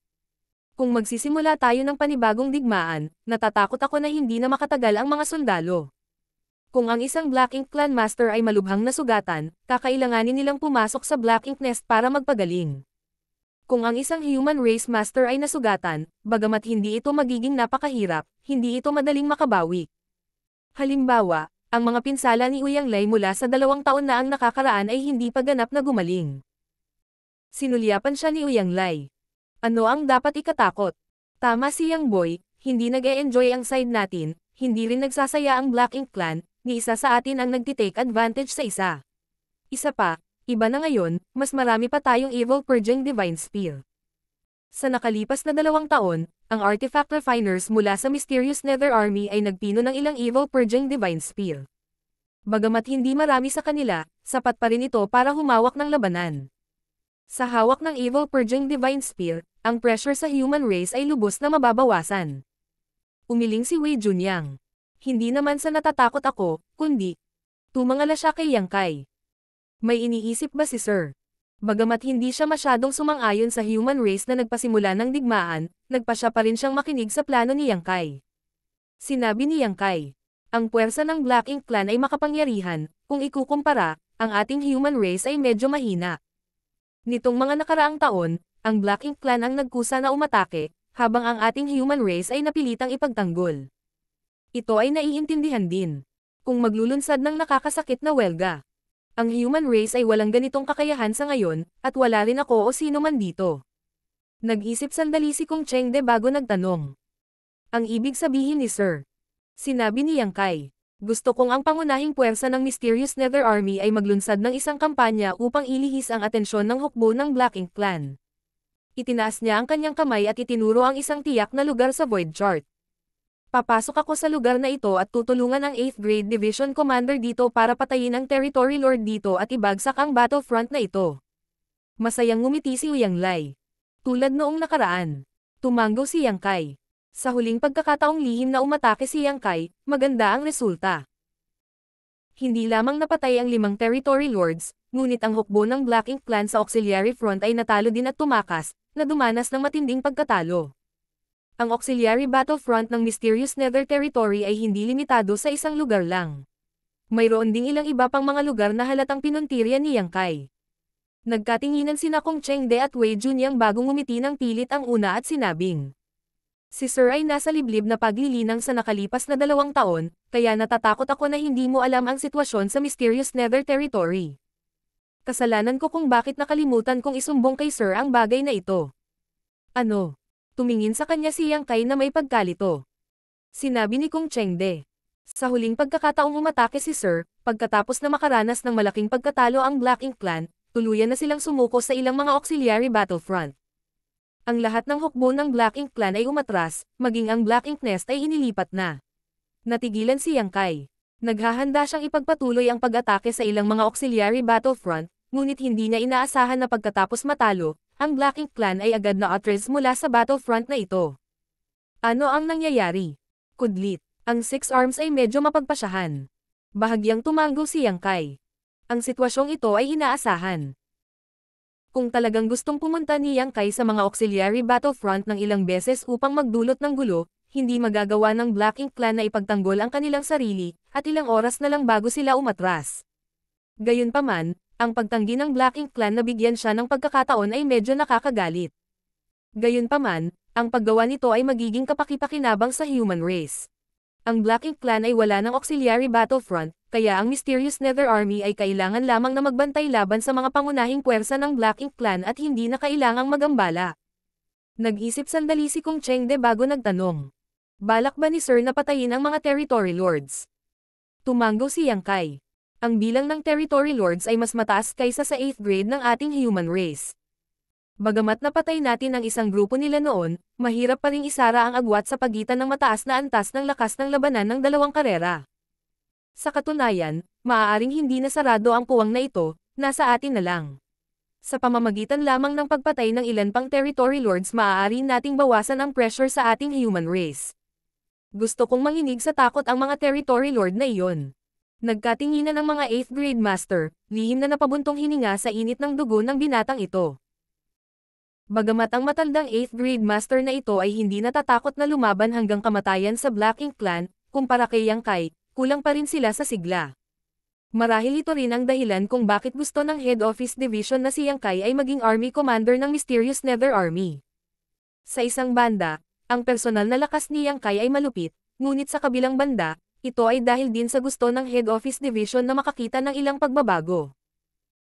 Kung magsisimula tayo ng panibagong digmaan, natatakot ako na hindi na makatagal ang mga sundalo. Kung ang isang Black Ink Clan Master ay malubhang nasugatan, kakailanganin nilang pumasok sa Black Ink Nest para magpagaling. Kung ang isang Human Race Master ay nasugatan, bagamat hindi ito magiging napakahirap, hindi ito madaling makabawi. Halimbawa, ang mga pinsala ni Uyang Lai mula sa 2 taon na ang nakakaraan ay hindi pa ganap na gumaling. Sinulyapan siya ni Uyang Lai. Ano ang dapat ikatakot? Tama si Young Boy, hindi nag-e-enjoy ang side natin, hindi rin nagsasaya ang Black Ink Clan, ni isa sa atin ang nagtitake advantage sa isa. Isa pa, iba na ngayon, mas marami pa tayong Evil Purging Divine Spear. Sa nakalipas na 2 taon, ang artifact refiners mula sa Mysterious Nether Army ay nagpino ng ilang Evil Purging Divine Spear. Bagamat hindi marami sa kanila, sapat pa rin ito para humawak ng labanan. Sa hawak ng Evil Purging Divine Spear, ang pressure sa human race ay lubos na mababawasan. Umiling si Wei Junyang. Hindi naman sa natatakot ako, kundi tumangala siya kay Yang Kai. May iniisip ba si Sir? Bagamat hindi siya masyadong sumang-ayon sa human race na nagpasimula ng digmaan, nagpasya pa rin siyang makinig sa plano ni Yang Kai. Sinabi ni Yang Kai, ang puwersa ng Black Ink Clan ay makapangyarihan, kung ikukumpara, ang ating human race ay medyo mahina. Nitong mga nakaraang taon, ang Black Ink Clan ang nagkusa na umatake, habang ang ating human race ay napilitang ipagtanggol. Ito ay naiintindihan din. Kung maglulunsad ng nakakasakit na welga. Ang human race ay walang ganitong kakayahan sa ngayon, at wala rin ako o sino man dito. Nag-isip sandali si Kung Chengde bago nagtanong. Ang ibig sabihin ni Sir. Sinabi ni Yang Kai. Gusto kong ang pangunahing puwersa ng Mysterious Nether Army ay maglunsad ng isang kampanya upang ilihis ang atensyon ng hukbo ng Black Ink Clan. Itinaas niya ang kanyang kamay at itinuro ang isang tiyak na lugar sa void chart. Papasok ako sa lugar na ito at tutulungan ang 8th Grade Division Commander dito para patayin ang Territory Lord dito at ibagsak ang battlefront na ito. Masayang ngumiti si Yang Lai. Tulad noong nakaraan. Tumango si Yang Kai. Sa huling pagkakataong lihim na umatake si Yang Kai, maganda ang resulta. Hindi lamang napatay ang 5 Territory Lords, ngunit ang hukbo ng Black Ink Clan sa Auxiliary Front ay natalo din at tumakas, na dumanas ng matinding pagkatalo. Ang Auxiliary Battlefront ng Mysterious Nether Territory ay hindi limitado sa isang lugar lang. Mayroon ding ilang iba pang mga lugar na halatang pinuntirya ni Yang Kai. Nagkatinginan sina Kong Chengde at Wei Junyang bagong ngumiti ng pilit ang una at sinabing, si Sir ay nasa liblib na paglilinang sa nakalipas na 2 taon, kaya natatakot ako na hindi mo alam ang sitwasyon sa Mysterious Nether Territory. Kasalanan ko kung bakit nakalimutan kong isumbong kay Sir ang bagay na ito. Ano? Tumingin sa kanya si Yang Kai na may pagkalito. Sinabi ni Kong Chengde. Sa huling pagkakataong umatake si Sir, pagkatapos na makaranas ng malaking pagkatalo ang Black Ink Clan, tuluyan na silang sumuko sa ilang mga auxiliary battlefront. Ang lahat ng hukbo ng Black Ink Clan ay umatras, maging ang Black Ink Nest ay inilipat na. Natigilan si Yang Kai. Naghahanda siyang ipagpatuloy ang pag-atake sa ilang mga auxiliary battlefront, ngunit hindi niya inaasahan na pagkatapos matalo, ang Black Ink Clan ay agad na atras mula sa battlefront na ito. Ano ang nangyayari? Kudlit. Ang Six Arms ay medyo mapagpasyahan. Bahagyang tumango si Yang Kai. Ang sitwasyong ito ay inaasahan. Kung talagang gustong pumunta ni Yang Kai sa mga auxiliary battlefront ng ilang beses upang magdulot ng gulo, hindi magagawa ng Black Ink Clan na ipagtanggol ang kanilang sarili, at ilang oras na lang bago sila umatras. Gayunpaman, ang pagtanggi ng Black Ink Clan na bigyan siya ng pagkakataon ay medyo nakakagalit. Gayunpaman, ang paggawa nito ay magiging kapaki-pakinabang sa human race. Ang Black Ink Clan ay wala ng auxiliary battlefront, kaya ang Mysterious Nether Army ay kailangan lamang na magbantay laban sa mga pangunahing puwersa ng Black Ink Clan at hindi na kailangang magambala. Nag-isip sandali si Kong Chengde bago nagtanong. Balak ba ni Sir na patayin ang mga Territory Lords? Tumango si Yang Kai. Ang bilang ng Territory Lords ay mas mataas kaysa sa 8th grade ng ating human race. Bagamat napatay natin ang isang grupo nila noon, mahirap pa ring isara ang agwat sa pagitan ng mataas na antas ng lakas ng labanan ng 2 karera. Sa katunayan, maaaring hindi na sarado ang puwang na ito, nasa atin na lang. Sa pamamagitan lamang ng pagpatay ng ilan pang Territory Lords maaari nating bawasan ang pressure sa ating human race. Gusto kong manginig sa takot ang mga Territory Lord na iyon. Nagkatinginan ng mga 8th grade master, lihim na napabuntong hininga sa init ng dugo ng binatang ito. Bagamat ang matandang 8th grade master na ito ay hindi natatakot na lumaban hanggang kamatayan sa Black Ink Clan, kumpara kay Yang Kai, kulang pa rin sila sa sigla. Marahil ito rin ang dahilan kung bakit gusto ng Head Office Division na si Yang Kai ay maging Army Commander ng Mysterious Nether Army. Sa isang banda, ang personal na lakas ni Yang Kai ay malupit, ngunit sa kabilang banda, ito ay dahil din sa gusto ng Head Office Division na makakita ng ilang pagbabago.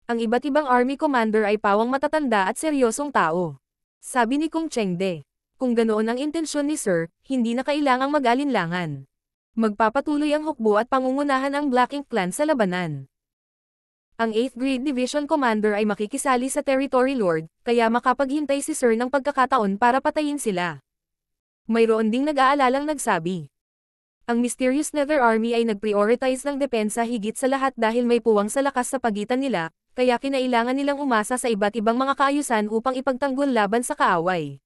Ang iba't ibang Army Commander ay pawang matatanda at seryosong tao. Sabi ni Kong Chengde. Kung ganoon ang intensyon ni Sir, hindi na kailangang mag-alinlangan. Magpapatuloy ang hukbo at pangungunahan ang Black Ink Clan sa labanan. Ang 8th Grade Division Commander ay makikisali sa Territory Lord, kaya makapaghintay si Sir ng pagkakataon para patayin sila. Mayroon ding nag-aalalang nagsabi. Ang Mysterious Nether Army ay nag-prioritize ng depensa higit sa lahat dahil may puwang sa lakas sa pagitan nila, kaya kinailangan nilang umasa sa iba't ibang mga kaayusan upang ipagtanggol laban sa kaaway.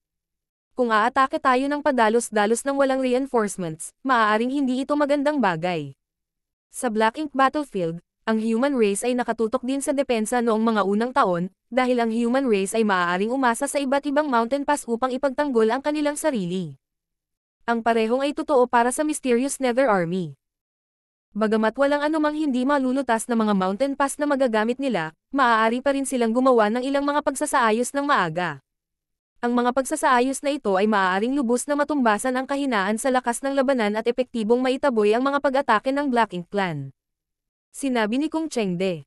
Kung aatake tayo ng padalos-dalos ng walang reinforcements, maaaring hindi ito magandang bagay. Sa Black Ink Battlefield, ang human race ay nakatutok din sa depensa noong mga unang taon, dahil ang human race ay maaaring umasa sa iba't ibang mountain pass upang ipagtanggol ang kanilang sarili. Ang parehong ay totoo para sa Mysterious Nether Army. Bagamat walang anumang hindi malulutas na mga mountain pass na magagamit nila, maaari pa rin silang gumawa ng ilang mga pagsasaayos ng maaga. Ang mga pagsasaayos na ito ay maaaring lubos na matumbasan ang kahinaan sa lakas ng labanan at epektibong maitaboy ang mga pag-atake ng Black Ink Clan. Sinabi ni Kong Chengde.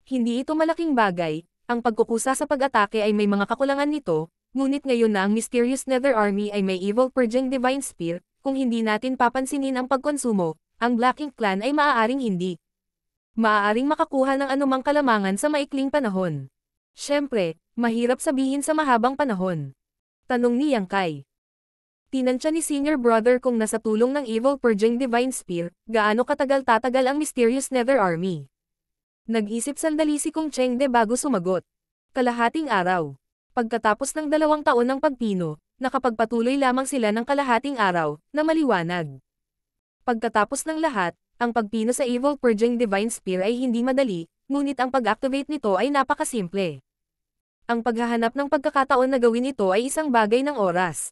Hindi ito malaking bagay, ang pagkukusa sa pag-atake ay may mga kakulangan nito, Ngunit ngayon na ang Mysterious Nether Army ay may Evil Purging Divine Spear, kung hindi natin papansinin ang pagkonsumo, ang Black Ink Clan ay maaaring hindi. Maaaring makakuha ng anumang kalamangan sa maikling panahon. Siyempre, mahirap sabihin sa mahabang panahon. Tanong ni Yang Kai. Tinansya ni Senior Brother kung nasa tulong ng Evil Purging Divine Spear, gaano katagal tatagal ang Mysterious Nether Army. Nag-isip sandali si Kung Chengde bago sumagot. Kalahating araw. Pagkatapos ng 2 taon ng pagpino, nakapagpatuloy lamang sila ng kalahating araw, na maliwanag. Pagkatapos ng lahat, ang pagpino sa Evil Purging Divine Spear ay hindi madali, ngunit ang pag-activate nito ay napakasimple. Ang paghahanap ng pagkakataon na gawin ito ay isang bagay ng oras.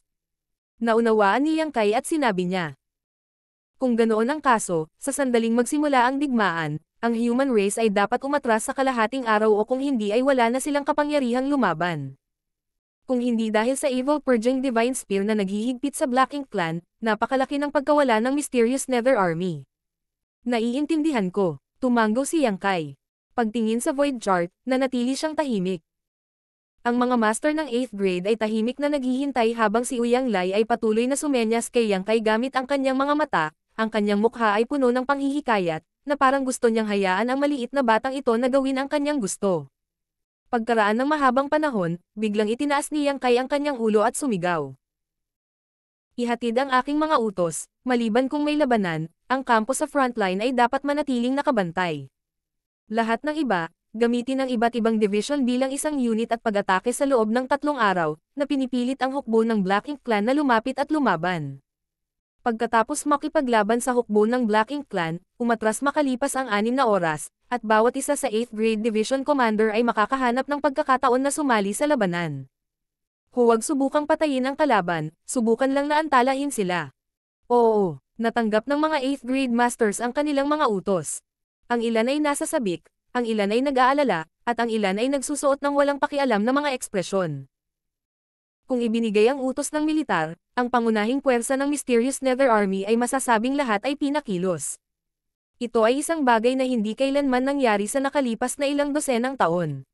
Naunawaan ni Yang Kai at sinabi niya. Kung ganoon ang kaso, sa sandaling magsimula ang digmaan, ang human race ay dapat umatras sa kalahating araw o kung hindi ay wala na silang kapangyarihang lumaban. Kung hindi dahil sa Evil Purging Divine Spear na naghihigpit sa Black Ink Clan, napakalaki ng pagkawala ng Mysterious Nether Army. Naiintindihan ko, tumanggo si Yang Kai. Pagtingin sa void chart, nanatili siyang tahimik. Ang mga master ng 8th grade ay tahimik na naghihintay habang si Uyang Lai ay patuloy na sumenyas kay Yang Kai gamit ang kanyang mga mata, ang kanyang mukha ay puno ng panghihikayat, na parang gusto niyang hayaan ang maliit na batang ito na gawin ang kanyang gusto. Pagkaraan ng mahabang panahon, biglang itinaas ni Yang Kai ang kanyang ulo at sumigaw. Ihatid ang aking mga utos, maliban kung may labanan, ang kampo sa frontline ay dapat manatiling nakabantay. Lahat ng iba, gamitin ang iba't ibang division bilang isang unit at pag-atake sa loob ng 3 araw, na pinipilit ang hukbo ng Black Ink Clan na lumapit at lumaban. Pagkatapos makipaglaban sa hukbo ng Black Ink Clan, umatras makalipas ang 6 na oras, at bawat isa sa 8th grade division commander ay makakahanap ng pagkakataon na sumali sa labanan. Huwag subukang patayin ang kalaban, subukan lang na antalahin sila. Oo, natanggap ng mga 8th grade masters ang kanilang mga utos. Ang ilan ay nasa sabik, ang ilan ay nag-aalala, at ang ilan ay nagsusuot ng walang pakialam na mga ekspresyon. Kung ibinigay ang utos ng militar, ang pangunahing puwersa ng Mysterious Nether Army ay masasabing lahat ay pinakilos. Ito ay isang bagay na hindi kailanman nangyari sa nakalipas na ilang dosenang taon.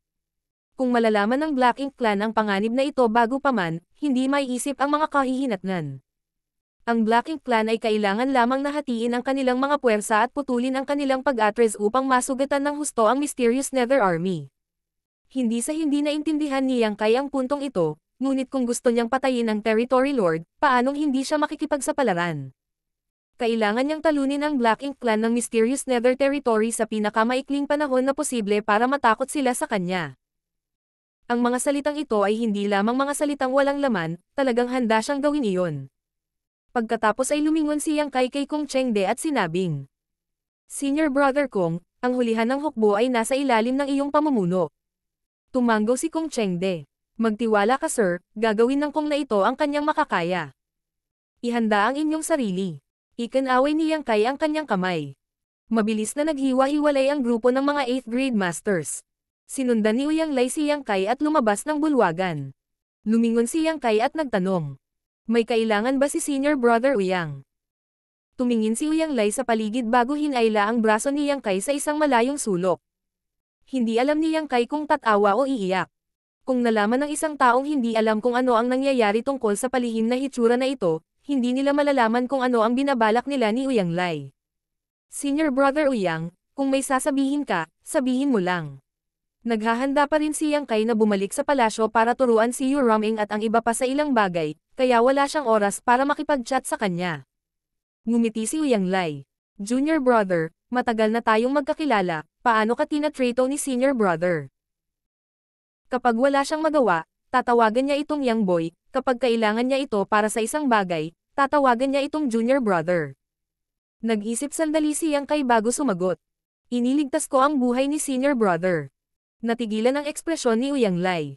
Kung malalaman ng Black Ink Clan ang panganib na ito bago pa man, hindi maiisip ang mga kahihinatnan. Ang Black Ink Clan ay kailangan lamang na hatiin ang kanilang mga puwersa at putulin ang kanilang pag-atres upang masugatan ng husto ang Mysterious Nether Army. Hindi sa hindi naintindihan ni Yang Kai ang puntong ito, ngunit kung gusto niyang patayin ang Territory Lord, paanong hindi siya makikipagsapalaran? Kailangan niyang talunin ang Black Ink Clan ng Mysterious Nether Territory sa pinakamaikling panahon na posible para matakot sila sa kanya. Ang mga salitang ito ay hindi lamang mga salitang walang laman, talagang handa siyang gawin iyon. Pagkatapos ay lumingon si Yang Kai kay Kung Chengde at sinabing, Senior Brother Kung, ang hulihan ng hukbo ay nasa ilalim ng iyong pamumuno. Tumanggo si Kung Chengde. Magtiwala ka sir, gagawin ng Kung na ito ang kanyang makakaya. Ihanda ang inyong sarili. Ikinaway ni Yang Kai ang kanyang kamay. Mabilis na naghiwa-hiwalay ang grupo ng mga 8th grade masters. Sinundan ni Uyang Lai si Yang Kai at lumabas ng bulwagan. Lumingon si Yang Kai at nagtanong. May kailangan ba si Senior Brother Uyang? Tumingin si Uyang Lai sa paligid bago hinayla ang braso ni Yang Kai sa isang malayong sulok. Hindi alam ni Yang Kai kung tatawa o iiyak. Kung nalaman ng isang taong hindi alam kung ano ang nangyayari tungkol sa palihim na hitsura na ito, hindi nila malalaman kung ano ang binabalak nila ni Uyang Lai. Senior Brother Uyang, kung may sasabihin ka, sabihin mo lang. Naghahanda pa rin si Yang Kai na bumalik sa palasyo para turuan si Yu Raming at ang iba pa sa ilang bagay, kaya wala siyang oras para makipag-chat sa kanya. Ngumiti si Uyang Lai. Junior Brother, matagal na tayong magkakilala, paano ka tinatrato ni Senior Brother? Kapag wala siyang magawa, tatawagan niya itong young boy, kapag kailangan niya ito para sa isang bagay, tatawagan niya itong Junior Brother. Nag-isip sandali si Yang Kai bago sumagot. Iniligtas ko ang buhay ni Senior Brother. Natigilan ang ekspresyon ni Uyang Lai.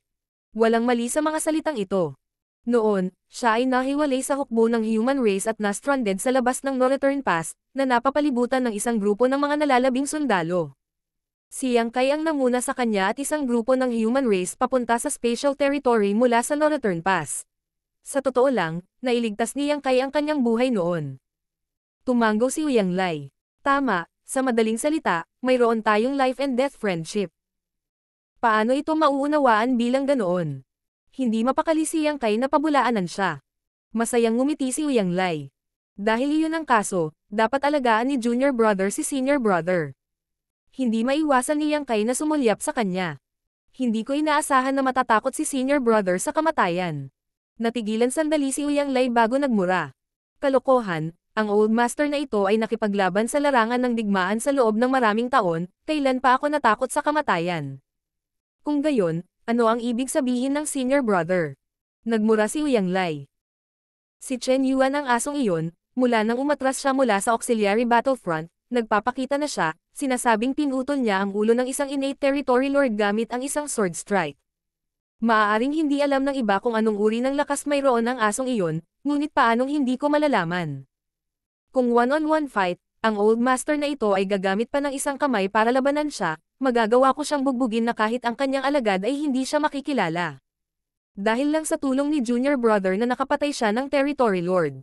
Walang mali sa mga salitang ito. Noon, siya ay nahiwalay sa hukbo ng human race at na-stranded sa labas ng No Return Pass, na napapalibutan ng isang grupo ng mga nalalabing sundalo. Si Yang Kai ang nanguna sa kanya at isang grupo ng human race papunta sa Spatial Territory mula sa No Return Pass. Sa totoo lang, nailigtas ni Yang Kai ang kanyang buhay noon. Tumanggo si Uyang Lai. Tama, sa madaling salita, mayroon tayong life and death friendship. Paano ito mauunawaan bilang ganoon? Hindi mapakali si Yang Kai na pabulaanan siya. Masayang ngumiti si Yang Lai. Dahil iyon ang kaso, dapat alagaan ni junior brother si senior brother. Hindi maiwasan ni Yang Kai na sumulyap sa kanya. Hindi ko inaasahan na matatakot si senior brother sa kamatayan. Natigilan sandali si Yang Lai bago nagmura. Kalokohan, ang old master na ito ay nakipaglaban sa larangan ng digmaan sa loob ng maraming taon, kailan pa ako natakot sa kamatayan. Kung gayon, ano ang ibig sabihin ng senior brother? Nagmura si Yang Lai. Si Chen Yuan ang asong iyon, mula nang umatras siya mula sa auxiliary battlefront, nagpapakita na siya, sinasabing pinutol niya ang ulo ng isang innate territory lord gamit ang isang sword strike. Maaaring hindi alam ng iba kung anong uri ng lakas mayroon ng asong iyon, ngunit paanong hindi ko malalaman. Kung one-on-one fight, ang old master na ito ay gagamit pa ng isang kamay para labanan siya, magagawa ko siyang bugbugin na kahit ang kanyang alagad ay hindi siya makikilala. Dahil lang sa tulong ni junior brother na nakapatay siya ng territory lord.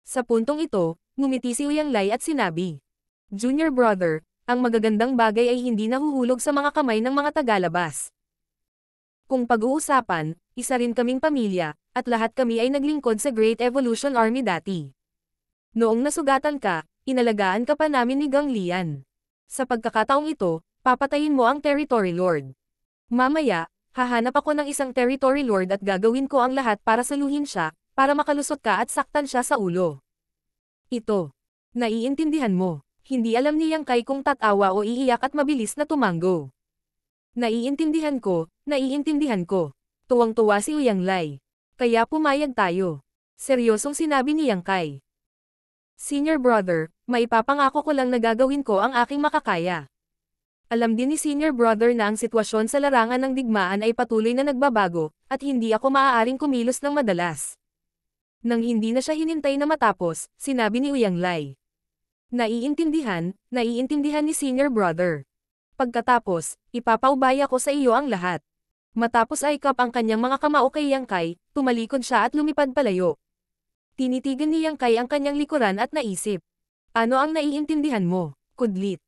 Sa puntong ito, ngumiti si Yang Lai at sinabi, "Junior brother, ang magagandang bagay ay hindi nahuhulog sa mga kamay ng mga tagalabas. Kung pag-uusapan, isa rin kaming pamilya, at lahat kami ay naglingkod sa Great Evolution Army dati. Noong nasugatan ka, inalagaan ka pa namin ni Gang Lian. Sa pagkakataong ito, papatayin mo ang territory lord. Mamaya, hahanap ako ng isang territory lord at gagawin ko ang lahat para saluhin siya, para makalusot ka at saktan siya sa ulo. Ito. Naiintindihan mo. Hindi alam ni Yang Kai kung tatawa o iiyak at mabilis na tumango. Naiintindihan ko, naiintindihan ko. Tuwang-tuwa si Yang Lai. Kaya pumayag tayo. Seryosong sinabi ni Yang Kai. Senior brother, maipapangako ko lang na gagawin ko ang aking makakaya. Alam din ni senior brother na ang sitwasyon sa larangan ng digmaan ay patuloy na nagbabago, at hindi ako maaaring kumilos ng madalas. Nang hindi na siya hinintay na matapos, sinabi ni Yang Lai. Naiintindihan ni senior brother. Pagkatapos, ipapaubaya ko sa iyo ang lahat. Matapos ay kap ang kanyang mga kamao kay Yang Kai, tumalikod siya at lumipad palayo. Tinitigan ni Yang Kai ang kanyang likuran at naisip. Ano ang naiintindihan mo, kudlit?